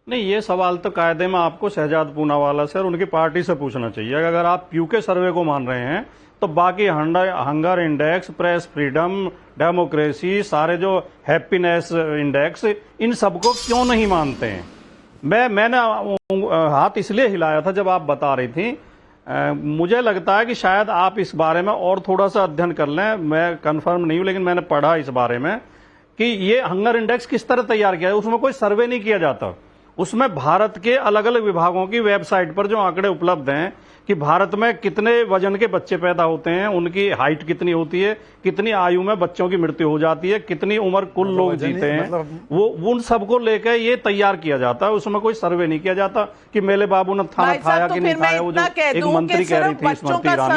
नहीं, ये सवाल तो कायदे में आपको शहजाद पूनावाला से और उनकी पार्टी से पूछना चाहिए। अगर आप प्यू के सर्वे को मान रहे हैं तो बाकी hunger index, press freedom, democracy, सारे जो हैप्पीनेस इंडेक्स, इन सबको क्यों नहीं मानते हैं? मैंने हाथ इसलिए हिलाया था जब आप बता रही थी। मुझे लगता है कि शायद आप इस बारे में और थोड़ा सा अध्ययन कर लें। मैं कंफर्म नहीं हूं, लेकिन मैंने पढ़ा इस बारे में कि ये हंगर इंडेक्स किस तरह तैयार किया है। उसमें कोई सर्वे नहीं किया जाता, उसमें भारत के अलग अलग विभागों की वेबसाइट पर जो आंकड़े उपलब्ध हैं कि भारत में कितने वजन के बच्चे पैदा होते हैं, उनकी हाइट कितनी होती है, कितनी आयु में बच्चों की मृत्यु हो जाती है, कितनी उम्र कुल लोग जीते हैं, वो उन सबको लेकर ये तैयार किया जाता है। उसमें कोई सर्वे नहीं किया जाता कि मेले बाबू ने थाना खाया कि नहीं खाया। वो जो एक मंत्री कह रही थी स्मृति ईरानी,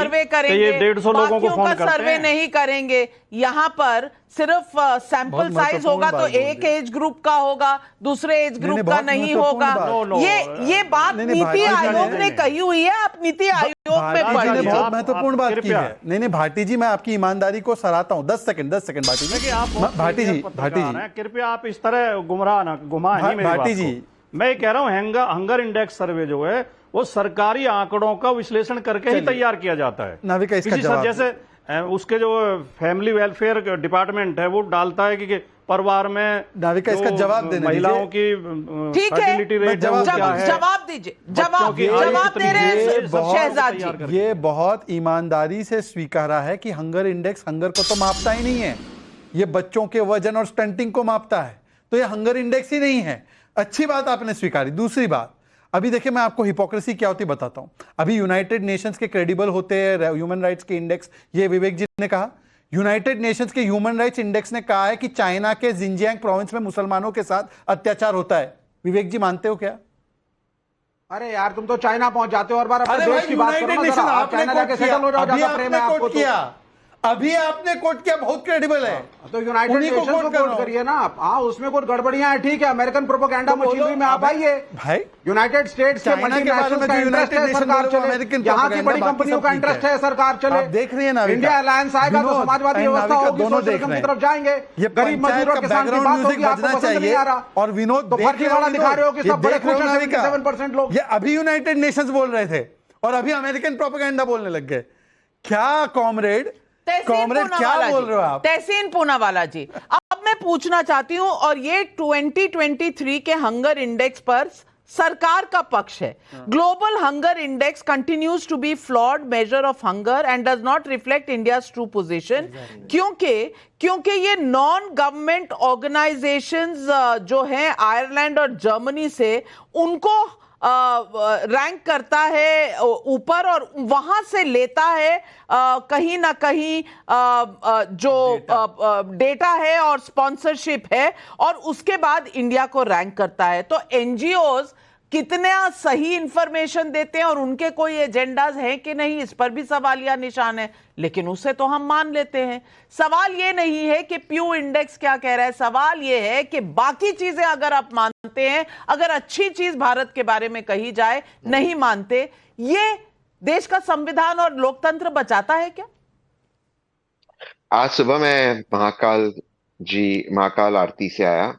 ये 150 लोगों को फोन करते हैं। सर्वे नहीं करेंगे, यहाँ पर सिर्फ सैंपल साइज होगा तो एक एज ग्रुप का होगा, दूसरे एज ग्रुप का नहीं होगा। ये बात नीति आयोग ने कही हुई है, आप नीति आयोग में पढ़िए। बहुत महत्वपूर्ण बात की है। नहीं भाटी जी, मैं आपकी ईमानदारी को सराहता हूं। 10 सेकंड भाटी जी। भाटी जी कृपया आप इस तरह घुमा नहीं भाटी जी। मैं कह रहा हूं हंगर इंडेक्स सर्वे जो है वो सरकारी आंकड़ों का विश्लेषण करके ही तैयार किया जाता है। नाविका इसका जवाब जैसे उसके जो फैमिली वेलफेयर डिपार्टमेंट है वो डालता है कि परिवार में नाविका इसका जवाब देने महिलाओं की फर्टिलिटी रेट जवाब दीजिए। जवाब दे रहे हैं शहजाद जी। ये बहुत ईमानदारी से स्वीकारा है कि हंगर इंडेक्स हंगर को तो मापता ही नहीं है, ये बच्चों के वजन और स्टंटिंग को मापता है, तो ये हंगर इंडेक्स ही नहीं है। अच्छी बात आपने स्वीकारी। दूसरी बात, अभी देखिए मैं आपको हिपोक्रेसी क्या होती बताता हूं। अभी यूनाइटेड नेशंस के क्रेडिबल होते हैं ह्यूमन राइट्स के इंडेक्स, ये विवेक जी ने कहा। यूनाइटेड नेशंस के ह्यूमन राइट्स इंडेक्स ने कहा है कि चाइना के जिंजियांग प्रोविंस में मुसलमानों के साथ अत्याचार होता है। विवेक जी मानते हो क्या? अरे यार तुम तो चाइना पहुंच जाते हो और बार अपने देश की बात करो ना, आप चाइना जाके सेटल हो जाओ, ज्यादा प्रेम है आपको तो। अभी आपने कोट किया, बहुत क्रेडिबल है, तो यूनाइटेड नेशंस को कोट करिए ना आप। हाँ, उसमें कुछ गड़बड़ियां हैं, ठीक है, अमेरिकन प्रोपेगेंडा मशीनरी में आप आइए भाई। यूनाइटेड स्टेट्स के मल्टीनेशनल का इंटरेस्ट है, सरकार चले, यहाँ की बड़ी कंपनियों का इंटरेस्ट है, सरकार चले। देख रही है ना, इंडिया अलायंस आएगा तो समाजवादी व्यवस्था होगी, सोशलिज्म की तरफ जाएंगे, गरीब मजदूर और किसान की बात होगी, आपको पसंद नहीं आ रहा। और विनोद तो फर्जीवाड़ा दिखा रहे हो कि सब बड़े खुश हैं 77% लोग। ये अभी यूनाइटेड नेशंस बोल रहे थे और अभी अमेरिकन प्रोपेगेंडा बोलने लग गए। क्या कॉमरेड क्या बोल रहे हो आप? तहसीन पूनावाला जी, अब मैं पूछना चाहती हूं, और ये 2023 के हंगर इंडेक्स पर सरकार का पक्ष है। Global hunger index continues to be flawed measure of hunger and does not reflect India's true position, क्योंकि ये नॉन गवर्नमेंट ऑर्गेनाइजेशंस जो हैं आयरलैंड और जर्मनी से, उनको रैंक करता है ऊपर और वहां से लेता है कहीं ना कहीं जो डेटा है और स्पॉन्सरशिप है, और उसके बाद इंडिया को रैंक करता है। तो एनजीओज कितना सही इंफॉर्मेशन देते हैं और उनके कोई एजेंडाज हैं कि नहीं, इस पर भी सवालिया निशान है, लेकिन उसे तो हम मान लेते हैं। सवाल ये नहीं है कि प्यू इंडेक्स क्या कह रहा है, सवाल ये है कि बाकी चीजें अगर आप मानते हैं, अगर अच्छी चीज भारत के बारे में कही जाए नहीं मानते, ये देश का संविधान और लोकतंत्र बचाता है क्या? आज सुबह मैं महाकाल आरती से आया,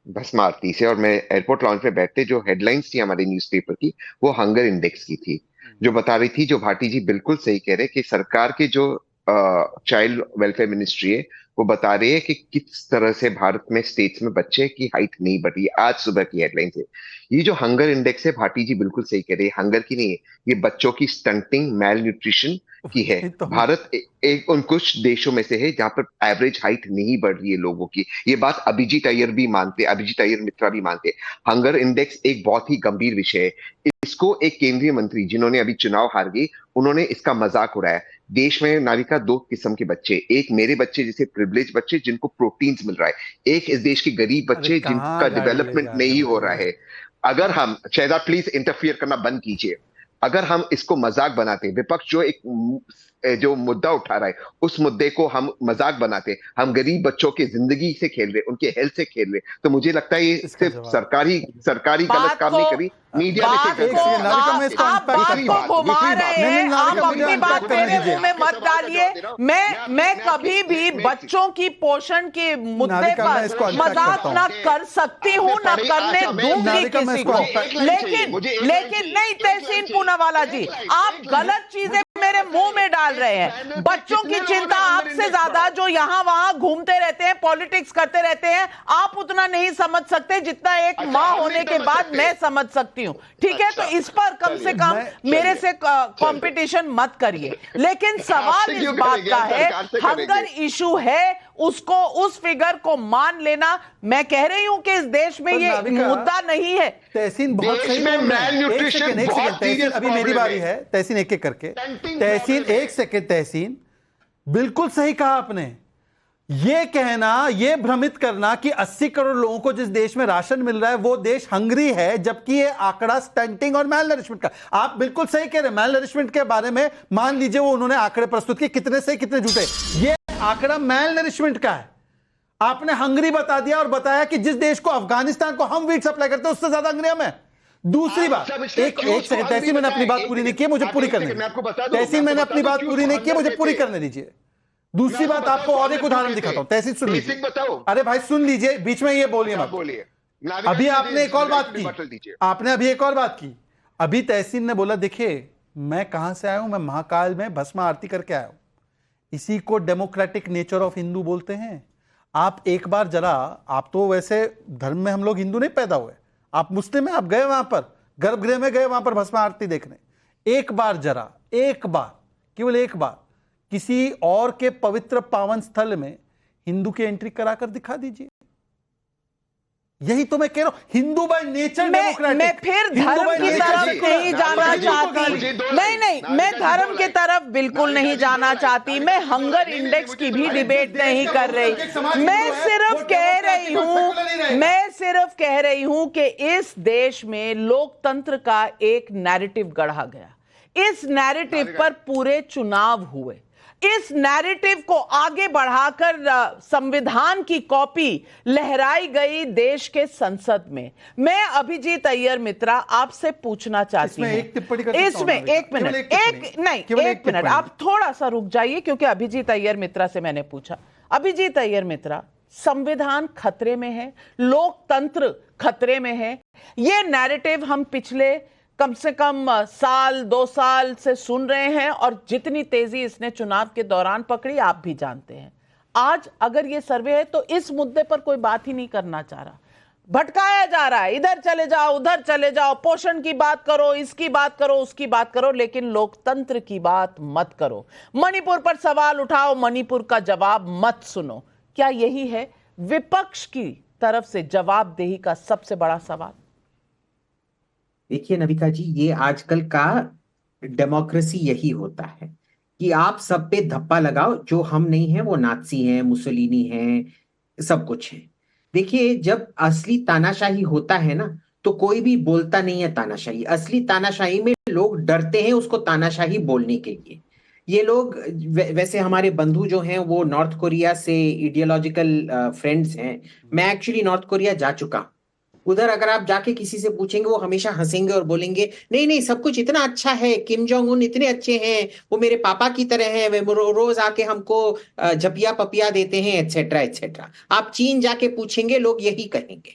भस्म आरती से, और मैं एयरपोर्ट लॉन्च पे बैठते जो हेडलाइंस थी हमारे न्यूज़पेपर की, वो हंगर इंडेक्स की थी, जो बता रही थी, जो भाटी जी बिल्कुल सही कह रहे कि सरकार के जो चाइल्ड वेलफेयर मिनिस्ट्री है वो बता रही है कि किस तरह से भारत में स्टेट्स में बच्चे की हाइट नहीं बढ़ी है। आज सुबह की हेडलाइन से ये जो हंगर इंडेक्स है, भाटी जी बिल्कुल सही कह रहे हैं, हंगर की नहीं है, ये बच्चों की स्टंटिंग, मैल न्यूट्रिशन की है। भारत एक उन कुछ देशों में से है जहां पर एवरेज हाइट नहीं बढ़ रही है लोगों की। ये बात अभिजीत अय्यर मित्रा भी मानते। हंगर इंडेक्स एक बहुत ही गंभीर विषय है। इसको एक केंद्रीय मंत्री जिन्होंने अभी चुनाव हार गई, उन्होंने इसका मजाक उड़ाया। देश में नाविका 2 किस्म के बच्चे, एक मेरे बच्चे जैसे प्रिविलेज बच्चे जिनको प्रोटीन्स मिल रहा है, एक इस देश के गरीब बच्चे जिनका डेवलपमेंट नहीं हो रहा है। अगर हम, शहजाद प्लीज इंटरफियर करना बंद कीजिए, अगर हम इसको मजाक बनाते, विपक्ष जो मुद्दा उठा रहा है उस मुद्दे को हम मजाक बनाते, हम गरीब बच्चों की जिंदगी से खेल रहे, उनके हेल्थ से खेल रहे, तो मुझे लगता है ये सिर्फ सरकारी गलत काम नहीं करी, मीडिया में आप घुमा रहे हैं, आप अपनी बात मेरे मुंह में मत डालिए। मैं कभी भी बच्चों की पोषण के मुद्दे पर मजाक ना कर सकती हूँ, ना करने दूंगी किसी को, लेकिन नहीं, तहसीन पूनावाला जी, आप गलत चीजें मेरे मुंह में डाल रहे हैं। बच्चों की चिंता आपसे ज्यादा जो यहां वहां घूमते रहते हैं, पॉलिटिक्स करते रहते हैं, आप उतना नहीं समझ सकते जितना एक मां होने के बाद मैं समझ सकती हूं। ठीक है, तो इस पर कम से कम मेरे से कंपटीशन मत करिए। लेकिन सवाल इस बात का है, हंगर इशू है, उसको उस फिगर को मान लेना। मैं कह रही हूं कि इस देश में ये मुद्दा नहीं है। तहसीन बहुत सही बोल रहे हैं। अभी मेरी बारी है। तहसीन एक एक करके, तहसीन एक सेकंड। तहसीन बिल्कुल सही कहा आपने। ये कहना, ये भ्रमित करना कि 80 करोड़ लोगों को जिस देश में राशन मिल रहा है वो देश हंगरी है, जबकि ये आंकड़ा स्टंटिंग और मैल नरिशमेंट का। आप बिल्कुल सही कह रहे हैं। मैल नरिशमेंट के बारे में मान लीजिए वो उन्होंने आंकड़े प्रस्तुत किए, कितने सही कितने झूठे। ये आंकड़ा मैल नरिशमेंट का है। आपने हंगरी बता दिया और बताया कि जिस देश को, अफगानिस्तान को हम वीट सप्लाई करते हैं उससे ज्यादा हंगरी हम है। दूसरी बात, एक सेकंड तहसीन, मैंने अपनी बात पूरी नहीं की, मुझे पूरी करने दीजिए। तहसीन, मैंने अपनी बात पूरी नहीं की, मुझे पूरी करने दीजिए। दूसरी बात, आपको और एक उदाहरण दिखाता हूं। तहसीन सुन लीजिए। अरे भाई सुन लीजिए, बीच में ये बोलिए मत। अभी आपने एक और बात की, आपने अभी एक और बात की। अभी तहसीन ने बोला, देखिए मैं कहां से आया हूं, मैं महाकाल में भस्म आरती करके आया हूं। इसी को डेमोक्रेटिक नेचर ऑफ हिंदू बोलते हैं। आप एक बार जरा, आप तो वैसे धर्म में हम लोग हिंदू नहीं पैदा हुए, आप मुस्लिम हैं, आप गए वहां पर, गर्भगृह में गए वहां पर भस्म आरती देखने। एक बार जरा, एक बार, केवल एक बार किसी और के पवित्र पावन स्थल में हिंदू की एंट्री कराकर दिखा दीजिए। यही तो मैं कह रहा हूं, हिंदू बाय नेचर डेमोक्रेटिक। मैं फिर धर्म की तरफ नहीं जाना चाहती। नहीं, मैं धर्म की तरफ बिल्कुल नहीं जाना चाहती। मैं हंगर इंडेक्स की भी डिबेट नहीं कर रही। मैं सिर्फ कह रही हूं कि इस देश में लोकतंत्र का एक नैरेटिव गढ़ा गया। इस नैरेटिव पर पूरे चुनाव हुए। इस नैरेटिव को आगे बढ़ाकर संविधान की कॉपी लहराई गई देश के संसद में। मैं अभिजीत अय्यर मित्रा आपसे पूछना चाहती हूं, इसमें एक मिनट आप थोड़ा सा रुक जाइए, क्योंकि अभिजीत अय्यर मित्रा से मैंने पूछा। अभिजीत अय्यर मित्रा, संविधान खतरे में है, लोकतंत्र खतरे में है। ये नैरेटिव हम पिछले कम से कम साल 2 साल से सुन रहे हैं, और जितनी तेजी इसने चुनाव के दौरान पकड़ी आप भी जानते हैं। आज अगर ये सर्वे है तो इस मुद्दे पर कोई बात ही नहीं करना चाह रहा, भटकाया जा रहा है। इधर चले जाओ, उधर चले जाओ, पोषण की बात करो, इसकी बात करो, उसकी बात करो, लेकिन लोकतंत्र की बात मत करो। मणिपुर पर सवाल उठाओ, मणिपुर का जवाब मत सुनो। क्या यही है विपक्ष की तरफ से जवाबदेही का सबसे बड़ा सवाल? देखिए नविका जी, ये आजकल का डेमोक्रेसी यही होता है कि आप सब पे धप्पा लगाओ, जो हम नहीं हैं वो नाज़ी हैं, मुसोलिनी हैं, सब कुछ है। देखिए, जब असली तानाशाही होता है ना, तो कोई भी बोलता नहीं है तानाशाही। असली तानाशाही में लोग डरते हैं उसको तानाशाही बोलने के लिए। ये लोग वैसे हमारे बंधु जो हैं वो नॉर्थ कोरिया से आइडियोलॉजिकल फ्रेंड्स हैं। मैं एक्चुअली नॉर्थ कोरिया जा चुका। उधर अगर आप जाके किसी से पूछेंगे, वो हमेशा हंसेंगे और बोलेंगे नहीं नहीं सब कुछ इतना अच्छा है, किम जोंग उन इतने अच्छे हैं, वो मेरे पापा की तरह हैं, वे रोज आके हमको झपिया पपिया देते हैं, एटसेट्रा एटसेट्रा। आप चीन जाके पूछेंगे, लोग यही कहेंगे।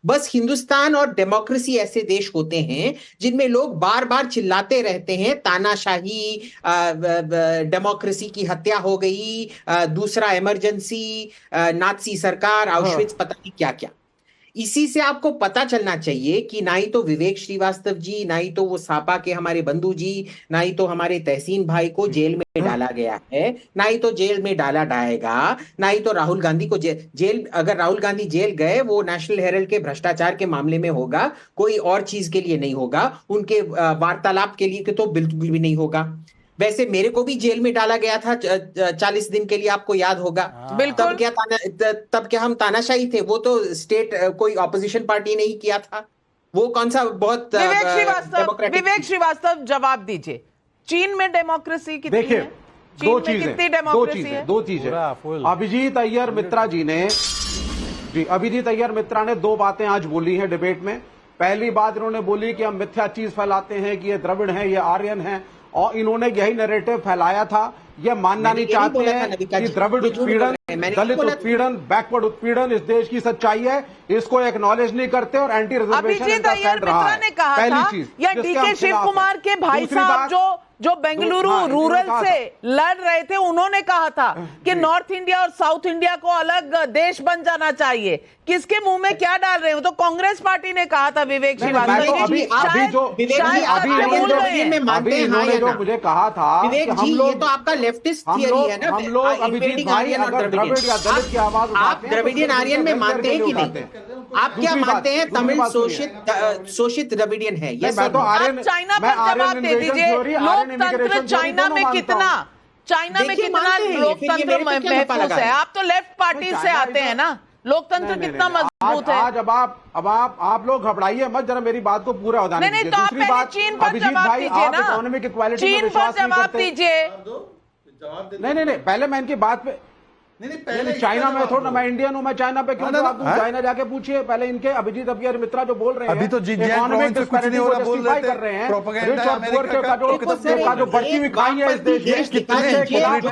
बस हिंदुस्तान और डेमोक्रेसी ऐसे देश होते हैं जिनमें लोग बार बार चिल्लाते रहते हैं तानाशाही, डेमोक्रेसी की हत्या हो गई, दूसरा इमरजेंसी, नाज़ी सरकार, आउशविट्ज, पता नहीं क्या क्या। इसी से आपको पता चलना चाहिए कि ना ही तो विवेक श्रीवास्तव जी, ना ही तो वो सापा के हमारे बंधु जी, ना ही तो हमारे तहसीन भाई को जेल में डाला गया है, ना ही तो जेल में डाला जाएगा, ना ही तो राहुल गांधी को जेल, अगर राहुल गांधी जेल गए वो नेशनल हेराल्ड के भ्रष्टाचार के मामले में होगा, कोई और चीज के लिए नहीं होगा, उनके वार्तालाप के लिए तो बिल्कुल भी नहीं होगा। वैसे मेरे को भी जेल में डाला गया था 40 दिन के लिए, आपको याद होगा। बिल्कुल। तब क्या हम तानाशाही थे? वो तो स्टेट कोई ऑपोजिशन पार्टी नहीं किया था। वो कौन सा बहुत विवेक श्रीवास्तव जवाब दीजिए। चीन में डेमोक्रेसी कितनी है? दो चीजें। अभिजीत अय्यर मित्रा ने 2 बातें आज बोली हैं डिबेट में। पहली बात इन्होंने बोली कि हम मिथ्या चीज फैलाते हैं कि ये द्रविड़ हैं, ये आर्यन हैं, और इन्होंने यही नैरेटिव फैलाया था। ये मानना नहीं चाहते हैं कि द्रविड़ उत्पीड़न, दलित उत्पीड़न, बैकवर्ड उत्पीड़न इस देश की सच्चाई है, इसको एक्नॉलेज नहीं करते और एंटी रिजर्वेशन इनका स्टैंड रहा है। पहली चीज। या डीके शिव कुमार के भाई साहब जो जो बेंगलुरु रूरल से लड़ रहे थे, उन्होंने कहा था कि नॉर्थ इंडिया और साउथ इंडिया को अलग देश बन जाना चाहिए। किसके मुंह में क्या डाल रहे हो? तो कांग्रेस पार्टी ने कहा था विवेक श्रीवास्तव जी। इन्होंने जो मुझे कहा था विवेक जी, ये तो आपका लेफ्टिस्ट थियरी है ना। हम लोग अभिजीत भाई अगर द्रविड़ या दलित की आवाज आप द्रविडियन आर्यन में मानते हैं कि नहीं? आप क्या मानते हैं तमिल शोषित द्रविडियन है? ये चाइना पर जवाब दे दीजिए। लोकतंत्र चाइना में कितना लोकतंत्र महफूज है? आप तो लेफ्ट पार्टी से आते हैं ना, लोकतंत्र कितना मजबूत है? आज अब आप लोग घबराइए मत, जरा मेरी बात को पूरा हो जाने दीजिए। तो आप पहले चीन पर जवाब दीजिए ना, इकोनॉमिक इक्वालिटी चीन पर जवाब दीजिए। नहीं, पहले मैं इनकी बात पे नहीं, चाइना में थोड़ा, मैं इंडियन हूं, मैं चाइना पे क्यों जवाब दूं? चाइना जाके पूछिए पहले इनके अभिजीत अभियर मित्रा जो बोल रहे हैं, अभी तो इकोनॉमिक डिस्पैरिटी को जस्टिफाई कर रहे हैं, रिच और पुअर का जो बढ़ती हुई खाई है इस देश में,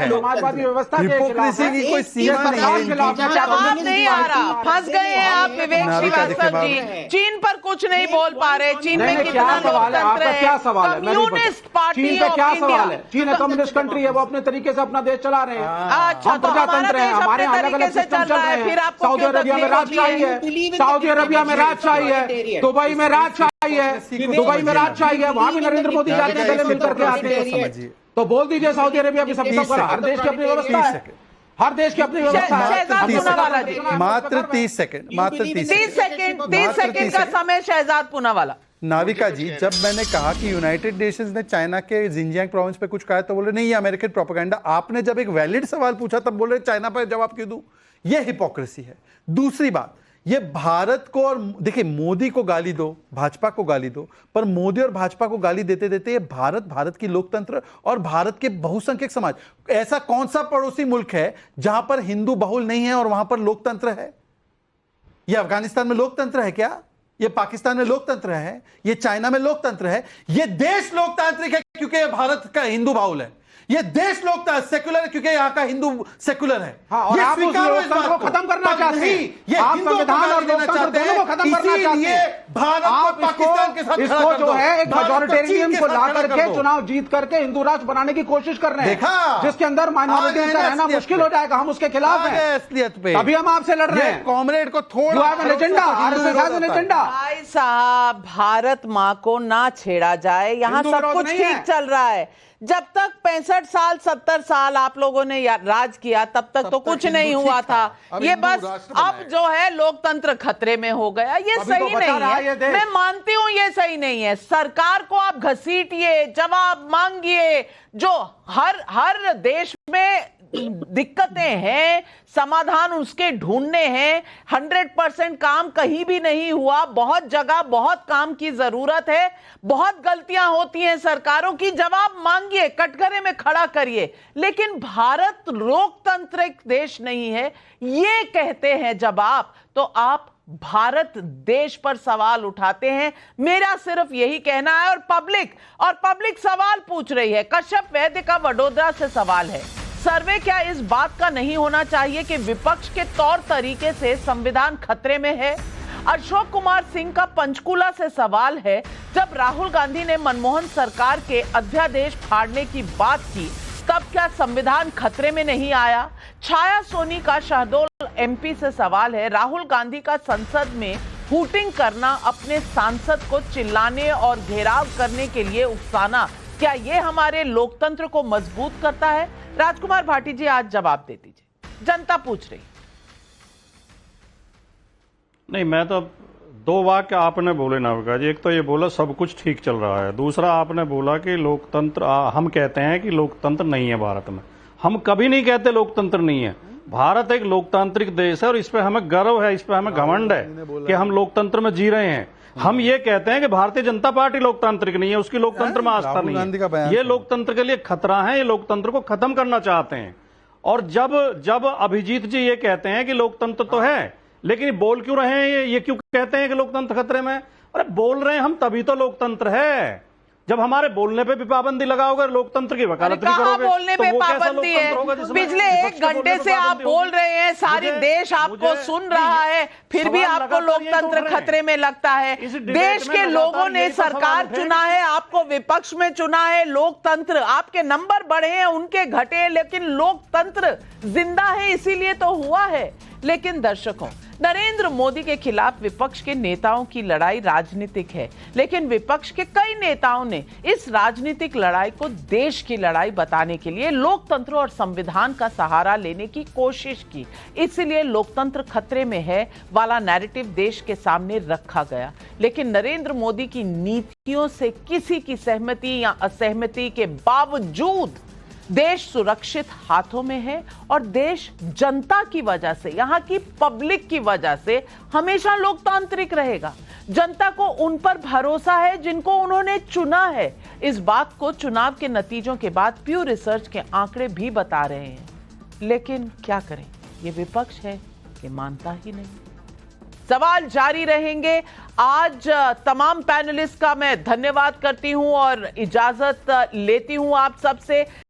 समाजवादी व्यवस्था के खिलाफ कोई सीमा नहीं। जवाब नहीं आ रहा, फंस गए हैं आप विवेक श्रीवास्तव जी। चीन पर कुछ नहीं बोल पा रहे। चीन में कितना लोकतंत्र है? क्या सवाल है? कम्युनिस्ट पार्टी चीन का क्या सवाल है? चीन है कम्युनिस्ट कंट्री है, वो अपने तरीके से अपना देश चला रहे हैं। अच्छा, तो हमारा देश हमारे अपने तरीके से चल रहा है, फिर आपको सऊदी अरबिया में राजशाही है, सऊदी अरबिया में राजशाही है, दुबई में राजशाही है, दुबई में राजशाही है, वहां भी नरेंद्र मोदी जाते हैं, गले मिलकर के आते हैं। तो बोल दीजिए सऊदी अरबिया भी सब हर देश की अपनी व्यवस्था है, हर देश की अपनी व्यवस्था है। मात्र 30 सेकंड 30 सेकंड का समय शहजाद पूनावाला। नाविका जी, जब मैंने कहा कि यूनाइटेड नेशंस ने चाइना के जिंजियांग प्रोविंस पे कुछ कहा तो बोले नहीं ये अमेरिकन प्रोपेगेंडा। आपने जब एक वैलिड सवाल पूछा तब बोले चाइना पर जवाब क्यों दूं? ये हिपोक्रेसी है। दूसरी बात, ये भारत को, और देखिए मोदी को गाली दो, भाजपा को गाली दो, पर मोदी और भाजपा को गाली देते देते ये भारत की लोकतंत्र और भारत के बहुसंख्यक समाज, ऐसा कौन सा पड़ोसी मुल्क है जहां पर हिंदू बहुल नहीं है और वहां पर लोकतंत्र है? ये अफगानिस्तान में लोकतंत्र है क्या? ये पाकिस्तान में लोकतंत्र है? ये चाइना में लोकतंत्र है? ये देश लोकतांत्रिक है क्योंकि ये भारत का हिंदू बाहुल है। ये देश लोकतंत्र सेकुलर है क्योंकि यहाँ का हिंदू सेकुलर है। हाँ, और आप उस लोकतंत्र को खत्म करना चाहते हैं। ये आप संविधान और लोकतंत्र दोनों को खत्म करना चाहते हैं। भारत को पाकिस्तान के साथ इसको जो है एक मेजॉरिटेरियन को ला करके चुनाव जीत करके हिंदू राष्ट्र बनाने की कोशिश कर रहे हैं, जिसके अंदर माइनॉरिटी का रहना मुश्किल हो जाएगा। हम उसके खिलाफ हैं, अभी हम आपसे लड़ रहे हैं। कॉमरेड को थोड़ा एजेंडा, एजेंडा। भाई साहब, भारत माँ को ना छेड़ा जाए, यहाँ सब कुछ ठीक चल रहा है। जब तक 65 साल 70 साल आप लोगों ने राज किया तब तक तो कुछ नहीं हुआ था। ये बस अब जो है लोकतंत्र खतरे में हो गया। ये सही नहीं है, मैं मानती हूं ये सही नहीं है। सरकार को आप घसीटिए, जवाब मांगिए। जो हर देश में दिक्कतें हैं, समाधान उसके ढूंढने हैं। 100% काम कहीं भी नहीं हुआ, बहुत जगह बहुत काम की जरूरत है, बहुत गलतियां होती हैं सरकारों की। जवाब मांगिए, कटघरे में खड़ा करिए। लेकिन भारत लोकतांत्रिक देश नहीं है ये कहते हैं जब आप, तो आप भारत देश पर सवाल उठाते हैं। मेरा सिर्फ यही कहना है। और पब्लिक सवाल पूछ रही है। कश्यप वैद्य का वडोदरा से सवाल है, सर्वे क्या इस बात का नहीं होना चाहिए कि विपक्ष के तौर तरीके से संविधान खतरे में है? अशोक कुमार सिंह का पंचकुला से सवाल है, जब राहुल गांधी ने मनमोहन सरकार के अध्यादेश फाड़ने की बात की तब क्या संविधान खतरे में नहीं आया? छाया सोनी का शहडोल एमपी से सवाल है, राहुल गांधी का संसद में हूटिंग करना, अपने सांसद को चिल्लाने और घेराव करने के लिए उकसाना, क्या यह हमारे लोकतंत्र को मजबूत करता है? राजकुमार भाटी जी आज जवाब दे दीजिए, जनता पूछ रही। नहीं, मैं तो दो वाक्य आपने बोले नाविका जी। एक तो ये बोला सब कुछ ठीक चल रहा है, दूसरा आपने बोला कि लोकतंत्र, हम कहते हैं कि लोकतंत्र नहीं है भारत में। हम कभी नहीं कहते लोकतंत्र नहीं है। भारत एक लोकतांत्रिक देश है और इस पे हमें गर्व है, इस पे हमें घमंड है कि हम लोकतंत्र में जी रहे हैं। हम ये कहते हैं कि भारतीय जनता पार्टी लोकतांत्रिक नहीं है, उसकी लोकतंत्र में आस्था नहीं है। ये लोकतंत्र के लिए खतरा है, ये लोकतंत्र को खत्म करना चाहते हैं। और जब अभिजीत जी ये कहते हैं कि लोकतंत्र तो है, लेकिन बोल क्यों रहे हैं ये क्यों कहते हैं कि लोकतंत्र खतरे में? अरे बोल रहे हैं हम तभी तो लोकतंत्र है। जब हमारे बोलने पे भी पाबंदी लगाओगे, लोकतंत्र की वकालत नहीं करोगे, बोलने पे पाबंदी है? पिछले 1 घंटे से आप बोल रहे हैं, सारी देश आपको सुन रहा है, फिर भी आपको लोकतंत्र खतरे में लगता है। देश के लोगों ने सरकार चुना है, आपको विपक्ष में चुना है। लोकतंत्र, आपके नंबर बढ़े हैं, उनके घटे, लेकिन लोकतंत्र जिंदा है, इसीलिए तो हुआ है। लेकिन दर्शकों, नरेंद्र मोदी के खिलाफ विपक्ष के नेताओं की लड़ाई राजनीतिक है, लेकिन विपक्ष के कई नेताओं ने इस राजनीतिक लड़ाई को देश की लड़ाई बताने के लिए लोकतंत्र और संविधान का सहारा लेने की कोशिश की। इसलिए लोकतंत्र खतरे में है वाला नैरेटिव देश के सामने रखा गया। लेकिन नरेंद्र मोदी की नीतियों से किसी की सहमति या असहमति के बावजूद देश सुरक्षित हाथों में है, और देश जनता की वजह से, यहां की पब्लिक की वजह से हमेशा लोकतांत्रिक रहेगा। जनता को उन पर भरोसा है जिनको उन्होंने चुना है। इस बात को चुनाव के नतीजों के बाद प्यू रिसर्च के आंकड़े भी बता रहे हैं। लेकिन क्या करें, ये विपक्ष है कि मानता ही नहीं। सवाल जारी रहेंगे। आज तमाम पैनलिस्ट का मैं धन्यवाद करती हूं और इजाजत लेती हूं आप सबसे।